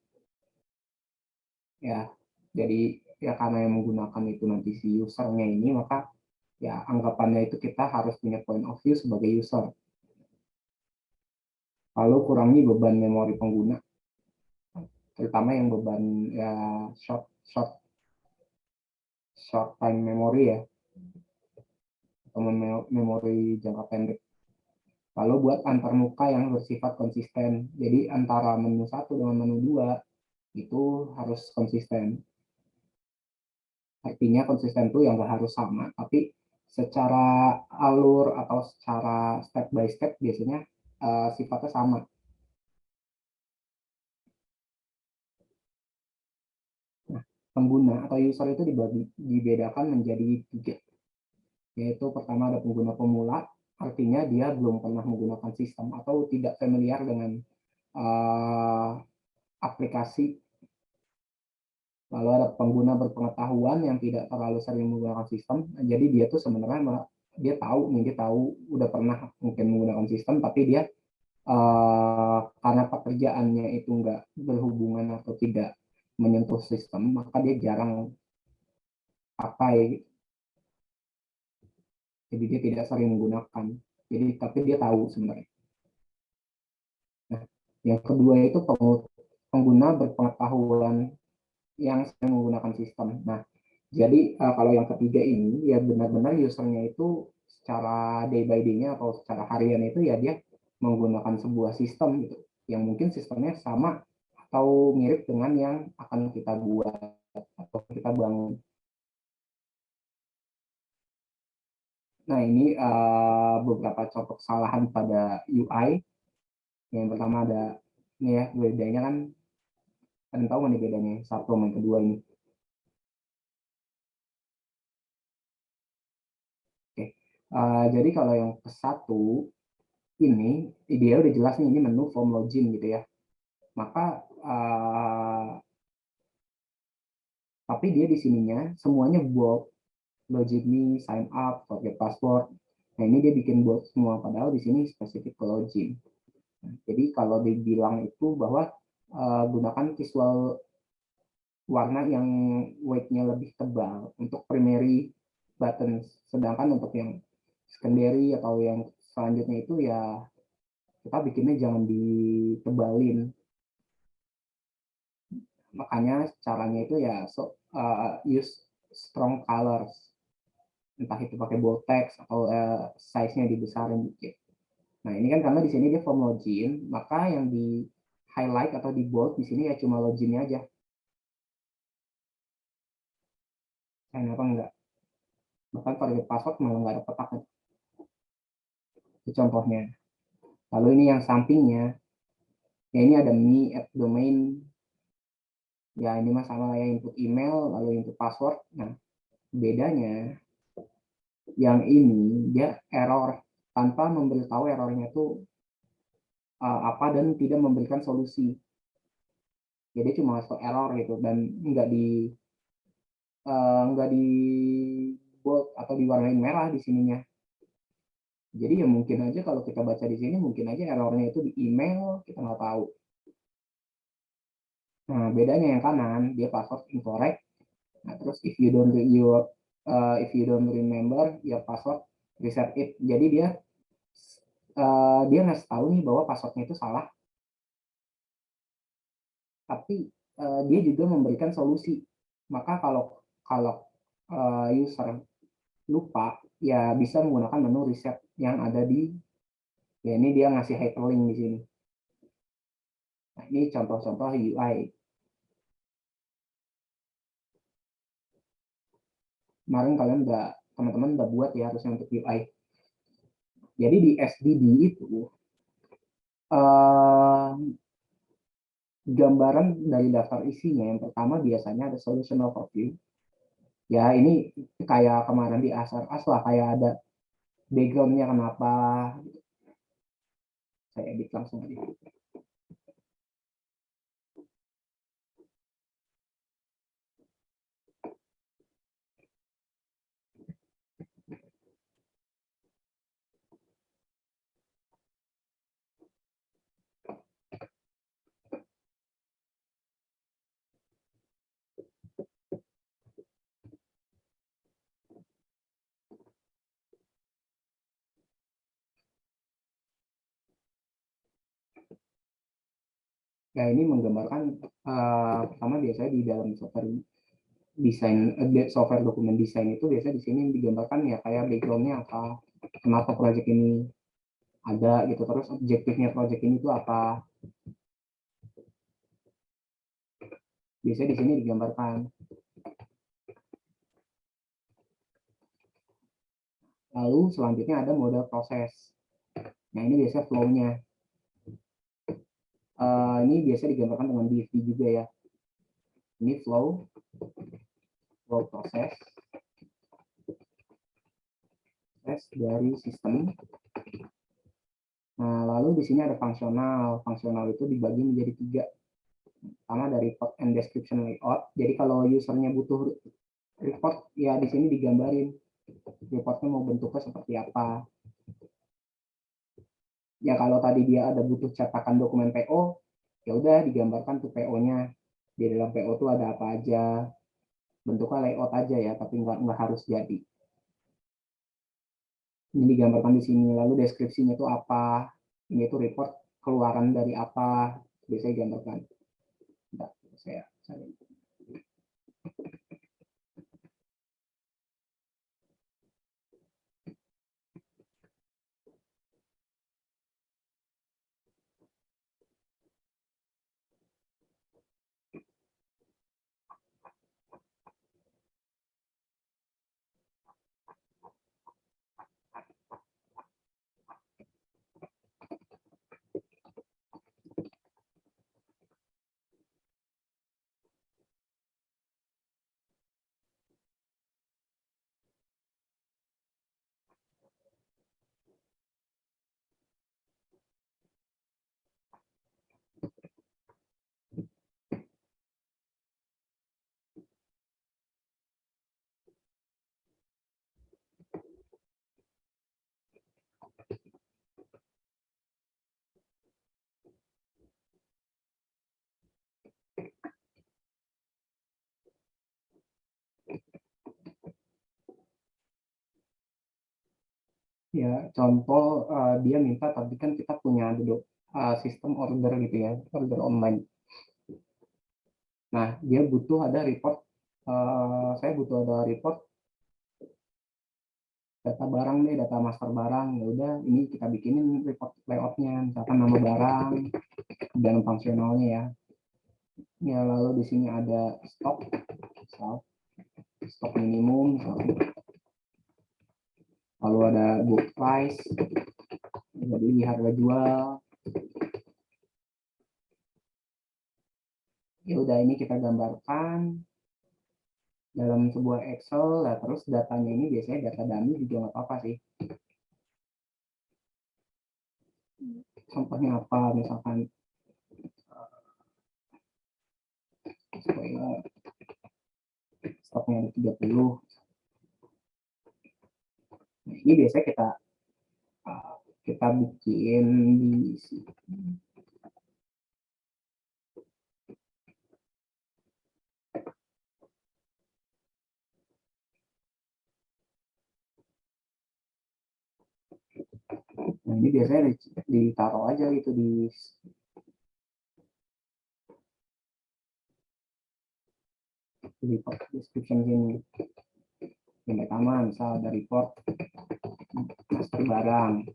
Ya, jadi ya karena yang menggunakan itu nanti si usernya ini, maka ya anggapannya itu kita harus punya point of view sebagai user. Lalu kurangi beban memori pengguna, terutama yang beban ya short time memory ya, atau memori jangka pendek. Lalu buat antarmuka yang bersifat konsisten. Jadi antara menu 1 dengan menu 2 itu harus konsisten. Artinya konsisten itu yang nggak harus sama, tapi secara alur atau secara step by step biasanya sifatnya sama. Nah, pengguna atau user itu dibedakan menjadi 3, yaitu pertama ada pengguna pemula, artinya dia belum pernah menggunakan sistem atau tidak familiar dengan aplikasi. Lalu ada pengguna berpengetahuan yang tidak terlalu sering menggunakan sistem, jadi dia tuh sebenarnya dia tahu udah pernah mungkin menggunakan sistem, tapi dia karena pekerjaannya itu nggak berhubungan atau tidak menyentuh sistem, maka dia jarang pakai. Jadi dia tidak sering menggunakan. Jadi tapi dia tahu sebenarnya. Nah, yang kedua itu pengguna berpengetahuan yang sering menggunakan sistem. Nah, jadi kalau yang ketiga ini ya benar-benar usernya itu secara day by day-nya atau secara harian itu ya dia menggunakan sebuah sistem gitu, yang mungkin sistemnya sama atau mirip dengan yang akan kita buat atau kita bangun. Nah ini beberapa contoh kesalahan pada UI. Yang pertama ada ini ya, bedanya kan, kalian tahu nih bedanya satu sama yang kedua ini. Oke, jadi kalau yang ke satu ini dia udah jelas nih, ini menu form login gitu ya. maka tapi dia di sininya semuanya bold, login me, sign up, forget password. Nah ini dia bikin bold semua, padahal di sini spesifik ke login. Nah, jadi kalau dibilang itu bahwa gunakan visual warna yang weight-nya lebih tebal untuk primary button, sedangkan untuk yang secondary atau yang selanjutnya itu ya kita bikinnya jangan ditebalin. Makanya caranya itu ya use strong colors, entah itu pakai bold text atau size-nya dibesarin dikit. Nah ini kan karena di sini dia form login, maka yang di highlight atau di bold di sini ya cuma loginnya aja. Kenapa enggak? Bahkan forget password malah nggak ada kotaknya. Itu contohnya. Lalu ini yang sampingnya, ya ini ada me at domain. Ya ini mah sama kayak input email, lalu input password. Nah bedanya yang ini dia error tanpa memberitahu errornya itu apa dan tidak memberikan solusi. Jadi cuma masuk error gitu dan nggak di bold atau diwarnain merah di sininya. Jadi ya mungkin aja kalau kita baca di sini mungkin aja errornya itu di email, kita nggak tahu. Nah bedanya yang kanan dia password incorrect. Nah terus if you don't remember your password, reset it. Jadi dia ngasih tahu nih bahwa passwordnya itu salah, tapi dia juga memberikan solusi. Maka kalau kalau user lupa, ya bisa menggunakan menu reset yang ada di, ya ini dia ngasih hyperlink di sini. Nah, ini contoh-contoh UI. Kemarin teman-teman udah buat ya harusnya untuk UI. Jadi di SDD itu gambaran dari daftar isinya yang pertama biasanya ada solution overview. Ya ini kayak kemarin di ASRAS lah, kayak ada backgroundnya kenapa. Saya edit langsung aja. Ya ini menggambarkan pertama biasanya di dalam software dokumen desain itu biasanya di sini digambarkan ya kayak backgroundnya apa, kenapa project ini ada gitu, terus objektifnya project ini tuh apa. Biasanya di sini digambarkan. Lalu selanjutnya ada model proses. Nah ini biasanya flow-nya. Ini biasa digambarkan dengan DFT juga ya. Ini flow proses dari sistem. Nah, lalu di sini ada fungsional. Fungsional itu dibagi menjadi 3. Pertama dari report and description layout. Jadi kalau usernya butuh report, ya di sini digambarin reportnya mau bentuknya seperti apa. Ya kalau tadi dia ada butuh cetakan dokumen PO, ya udah digambarkan tuh PO-nya. Di dalam PO tuh ada apa aja. Bentuknya layout aja ya, tapi nggak harus jadi. Ini digambarkan di sini. Lalu deskripsinya itu apa. Ini tuh report keluaran dari apa. Biasanya digambarkan. Bentar, saya Ya, contoh dia minta tapi kan kita punya duduk sistem order gitu ya, order online. Nah, dia butuh ada report, saya butuh ada report data barang deh, data master barang. Ya udah, ini kita bikinin report layoutnya, misalkan nama barang dan fungsionalnya ya. Ya, lalu di sini ada stok minimum, misalkan. Lalu ada book price, jadi harga jual. Ya udah, ini kita gambarkan dalam sebuah Excel. Nah, terus datanya ini biasanya data dummy juga nggak apa-apa sih. Contohnya apa, misalkan spoiler, stoknya ada 30. Nah, ini biasanya kita bikin di sini. Nah, ini biasanya ditaruh aja gitu di report description sini. Yang pertama misal ada report master barang.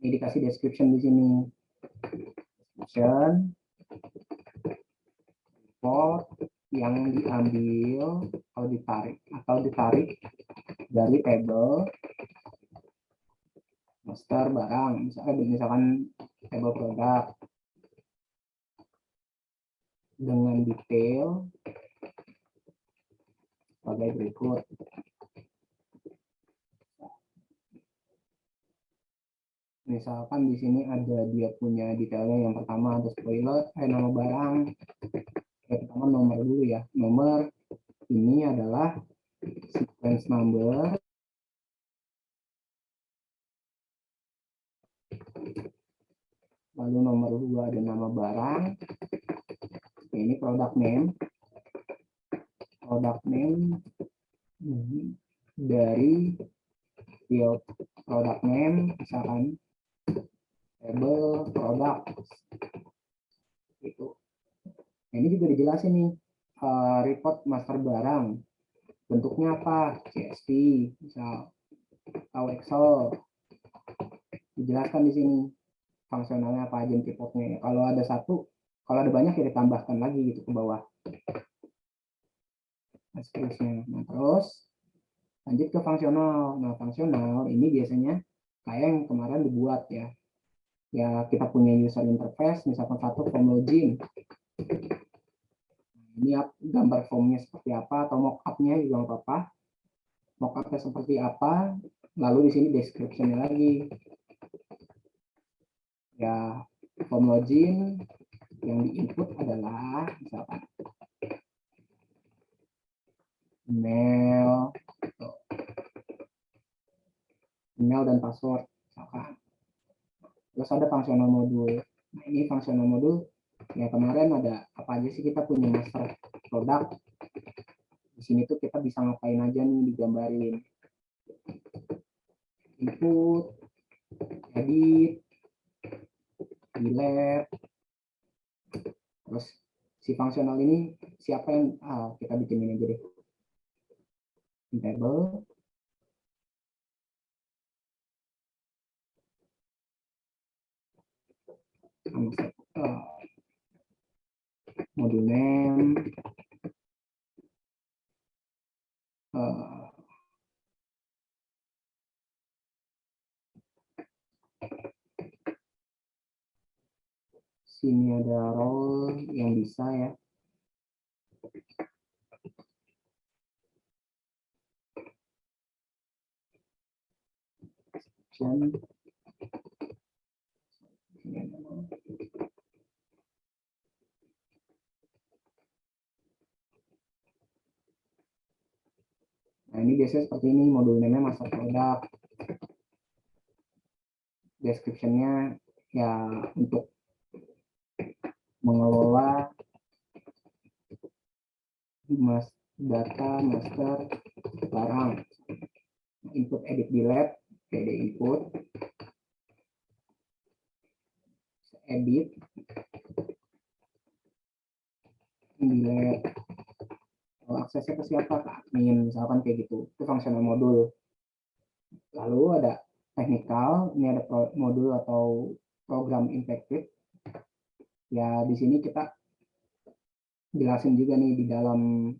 Ini dikasih description di sini. Description report yang diambil atau ditarik dari table master barang, misalkan table produk dengan detail sebagai berikut. Misalkan di sini ada dia punya detailnya, yang pertama ada spoiler, nama barang. Yang pertama nomor dulu ya, nomor ini adalah sequence number. Lalu nomor 2 ada nama barang. Ini product name. Product name dari field product name, misalkan table product. Itu. Ini juga dijelasin nih, report master barang. Bentuknya apa? CSV, misal, atau Excel. Dijelaskan di sini fungsionalnya apa aja reportnya. Kalau ada satu, kalau ada banyak ya ditambahkan lagi gitu ke bawah. Nah, seterusnya. Nah, terus lanjut ke fungsional. Nah, fungsional ini biasanya kayak yang kemarin dibuat ya. Ya, kita punya user interface, misalkan satu form login. Ini gambar formnya seperti apa, atau mockup-nya juga nggak apa-apa. Mockup-nya seperti apa, lalu di sini description-nya lagi. Ya, form login yang di-input adalah misalkan email dan password misalkan. Terus ada fungsional modul. Nah, ini fungsional modul ya, kemarin ada apa aja sih, kita punya master produk. Di sini tuh kita bisa ngapain aja nih, digambarin. Input, edit, delete. Terus si fungsional ini siapa yang kita bikinin aja deh. Table. Modul name. Sini ada role yang bisa ya. Nah, ini biasanya seperti ini, modul name-nya master product. Description-nya ya untuk mengelola data master barang. Input edit delete, pd input, edit, delete. Kalau aksesnya ke siapa? Ke admin, misalkan kayak gitu. Itu fungsional modul. Lalu ada technical, ini ada modul atau program impacted. Ya di sini kita jelasin juga nih di dalam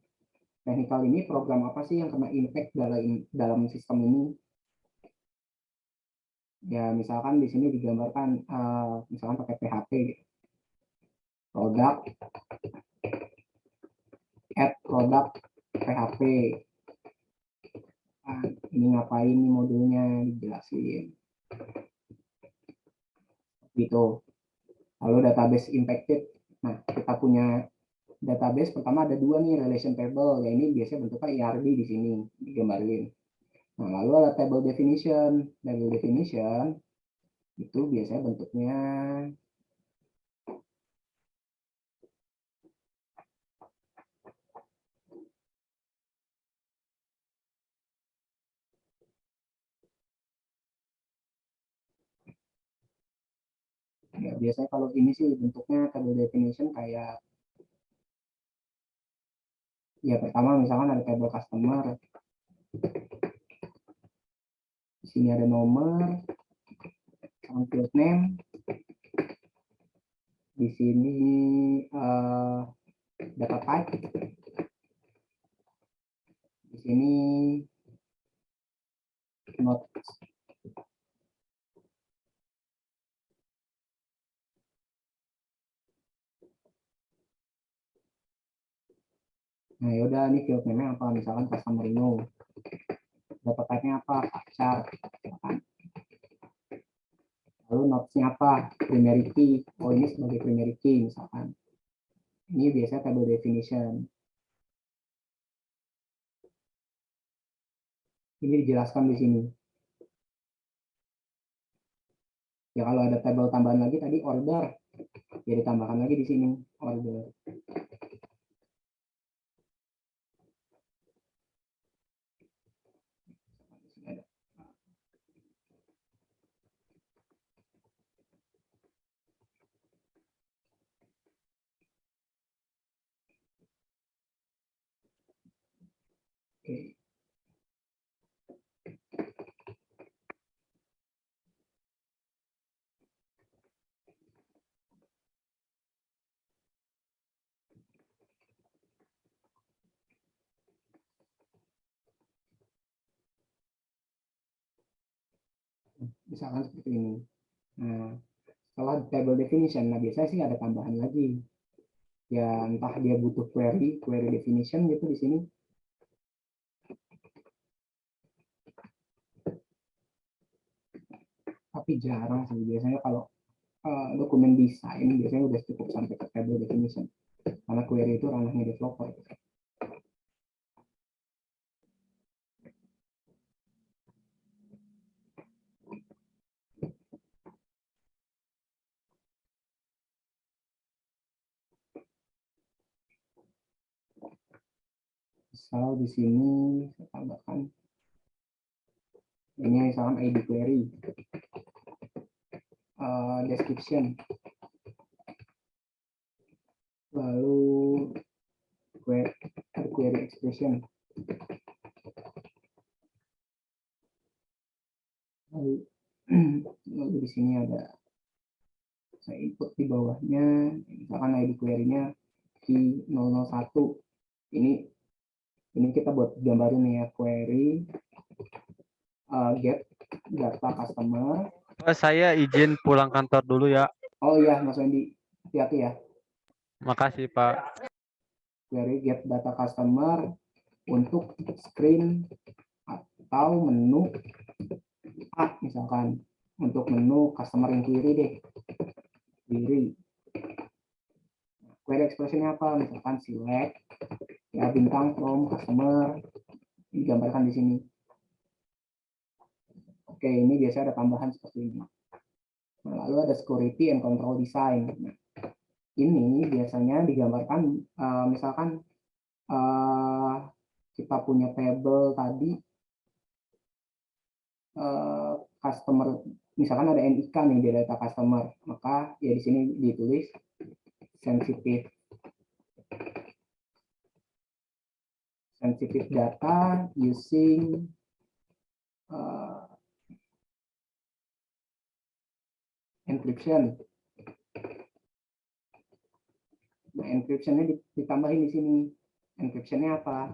technical ini program apa sih yang kena impact dalam sistem ini. Ya misalkan di sini digambarkan misalkan pakai PHP gitu. Product add product PHP. Nah, ini ngapain nih modulnya dijelasin. Gitu. Lalu database impacted. Nah, kita punya database pertama ada dua nih, relation table. Ya ini biasanya bentuknya IRB di sini digambarin. Nah, lalu ada table definition. Table definition itu biasanya bentuknya ya biasanya kalau ini sih bentuknya table definition kayak ya pertama misalkan ada table customer. Di sini ada nomor, field name. Di sini data type. Di sini not. Nah, yaudah ini field name-nya apa? Misalkan customer ino. Data type-nya apa? Pacar. Lalu notes-nya apa? Primary key. Oh, ini sebagai primary key misalkan. Ini biasanya table definition. Ini dijelaskan di sini. Ya kalau ada table tambahan lagi tadi order, ya ditambahkan lagi di sini order. Oke. Misalkan seperti ini. Nah, setelah table definition, nah biasanya sih ada tambahan lagi. Ya entah dia butuh query definition gitu di sini. Tapi jarang sih, biasanya kalau dokumen desain biasanya udah cukup sampai ke table definition. Karena query itu ranahnya developer. Misal di sini saya tambahkan ini misalkan ID query, description, lalu query expression, lalu di sini ada saya input di bawahnya, misalkan ID query-nya key 001. Ini kita buat gambarin ya, query get data customer. Pak, saya izin pulang kantor dulu ya. Oh iya, Mas Wendy, hati-hati ya. Makasih, Pak. Query get data customer untuk screen atau menu misalkan untuk menu customer inquiry deh. Query expression-nya apa? Misalkan select ya bintang from customer digambarkan di sini. Oke, ini biasanya ada tambahan seperti ini. Nah, lalu ada security and control design. Nah, ini biasanya digambarkan misalkan kita punya table tadi customer, misalkan ada NIK nih di data customer, maka ya di sini ditulis sensitive data using encryption. Nah, encryption-nya ditambahin di sini. Encryption-nya apa?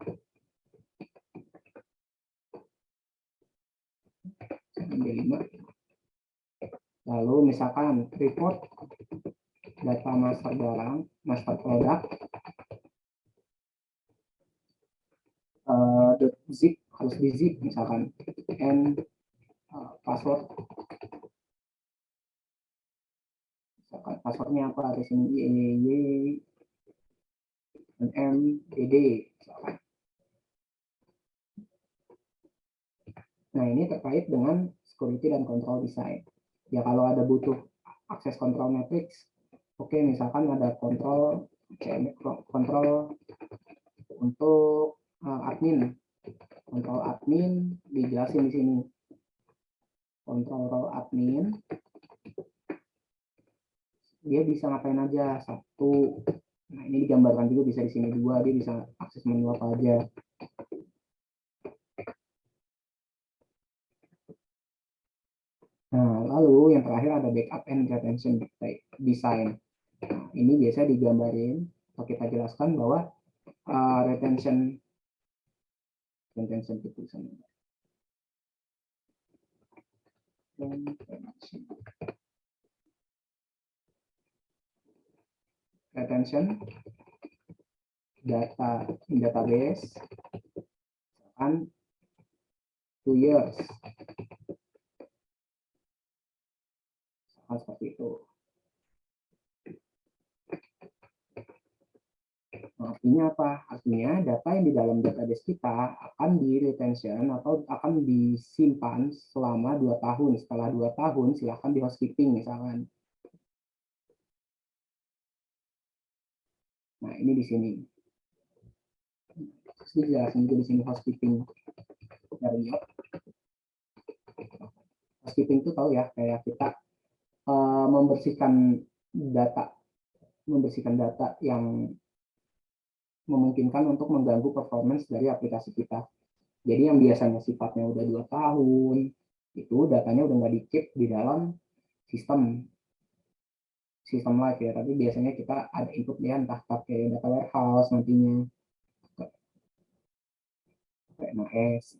B5. Lalu misalkan report data master barang, master product, zip harus di zip misalkan, and password. Misalkan passwordnya apa di sini, YYY MDD misalkan. Nah, ini terkait dengan security dan control design. Ya, kalau ada butuh akses control matrix, oke, misalkan ada kontrol untuk admin. Kontrol admin dijelasin di sini. Kontrol admin dia bisa ngapain aja, satu. Nah, ini digambarkan juga bisa di sini dua, dia bisa akses menu apa aja. Nah, lalu yang terakhir ada backup and retention design. Nah, ini biasa digambarin atau kita jelaskan bahwa retention itu sama. Retention data in database kan 2 years. Seperti itu. Nah, artinya apa? Artinya data yang di dalam database kita akan di retention atau akan disimpan selama 2 tahun. Setelah 2 tahun silahkan di housekeeping misalkan. Nah, ini di sini. Terus dijelasin juga di sini housekeeping. Housekeeping itu tahu ya, kayak kita membersihkan data yang memungkinkan untuk mengganggu performance dari aplikasi kita. Jadi yang biasanya sifatnya udah 2 tahun, itu datanya udah nggak di-keep di dalam sistem live ya, tapi biasanya kita ada input dia entah pakai data warehouse nantinya, PMS,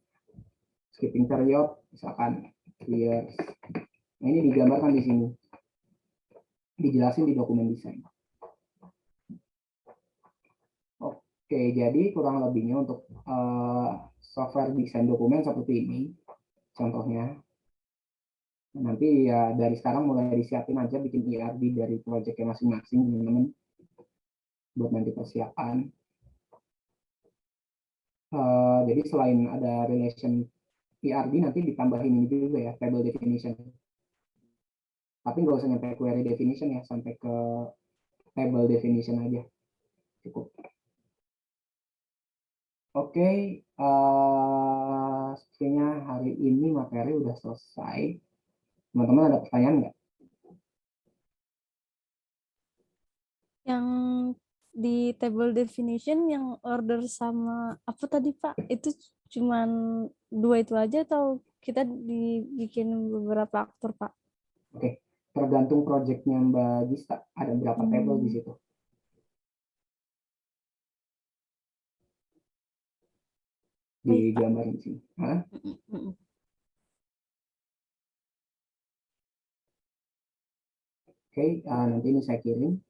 skipping period, misalkan years. Nah, ini digambarkan di sini, dijelasin di dokumen desain. Oke, jadi kurang lebihnya untuk software desain dokumen seperti ini, contohnya. Nanti ya dari sekarang mulai disiapin aja bikin ERD dari proyeknya masing-masing, teman-teman, buat nanti persiapan. Jadi selain ada relation ERD, nanti ditambahin ini juga ya, table definition. Tapi nggak usah nyampe query definition ya, sampai ke table definition aja. Cukup. Oke, sepertinya hari ini materi udah selesai. Teman-teman ada pertanyaan nggak? Yang di table definition yang order sama apa tadi Pak? Itu cuman 2 itu aja atau kita dibikin beberapa aktor Pak? Oke, tergantung projectnya Mbak Gista. Ada berapa table di situ? Di gambar di sini. Oke, nanti ini saya kirim.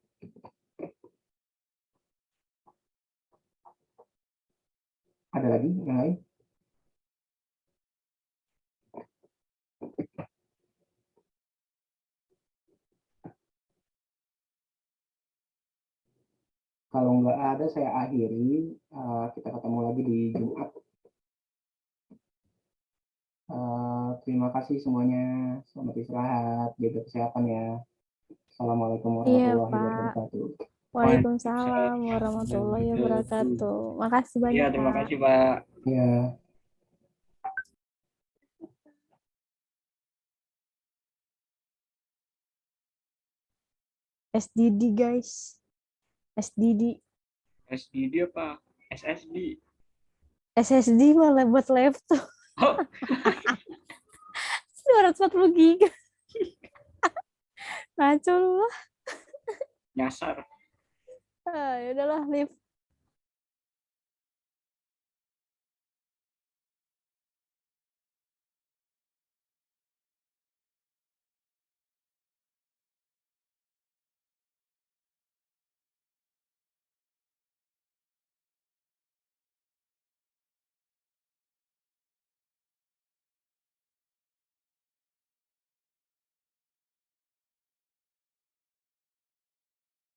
Ada lagi yang lain? Kalau nggak ada, saya akhiri. Kita ketemu lagi di Jumat. Terima kasih semuanya. Selamat istirahat, jaga kesehatan ya. Assalamualaikum warahmatullahi wabarakatuh. Waalaikumsalam warahmatullahi wabarakatuh. Makasih banyak Iya, terima Pak. kasih Pak. Ya. SDD guys. SDD. SDD apa? SSD. SSD malah buat laptop. Oh, 240 giga. Ngaco lu lah. nyasar. Ya udahlah, Liv.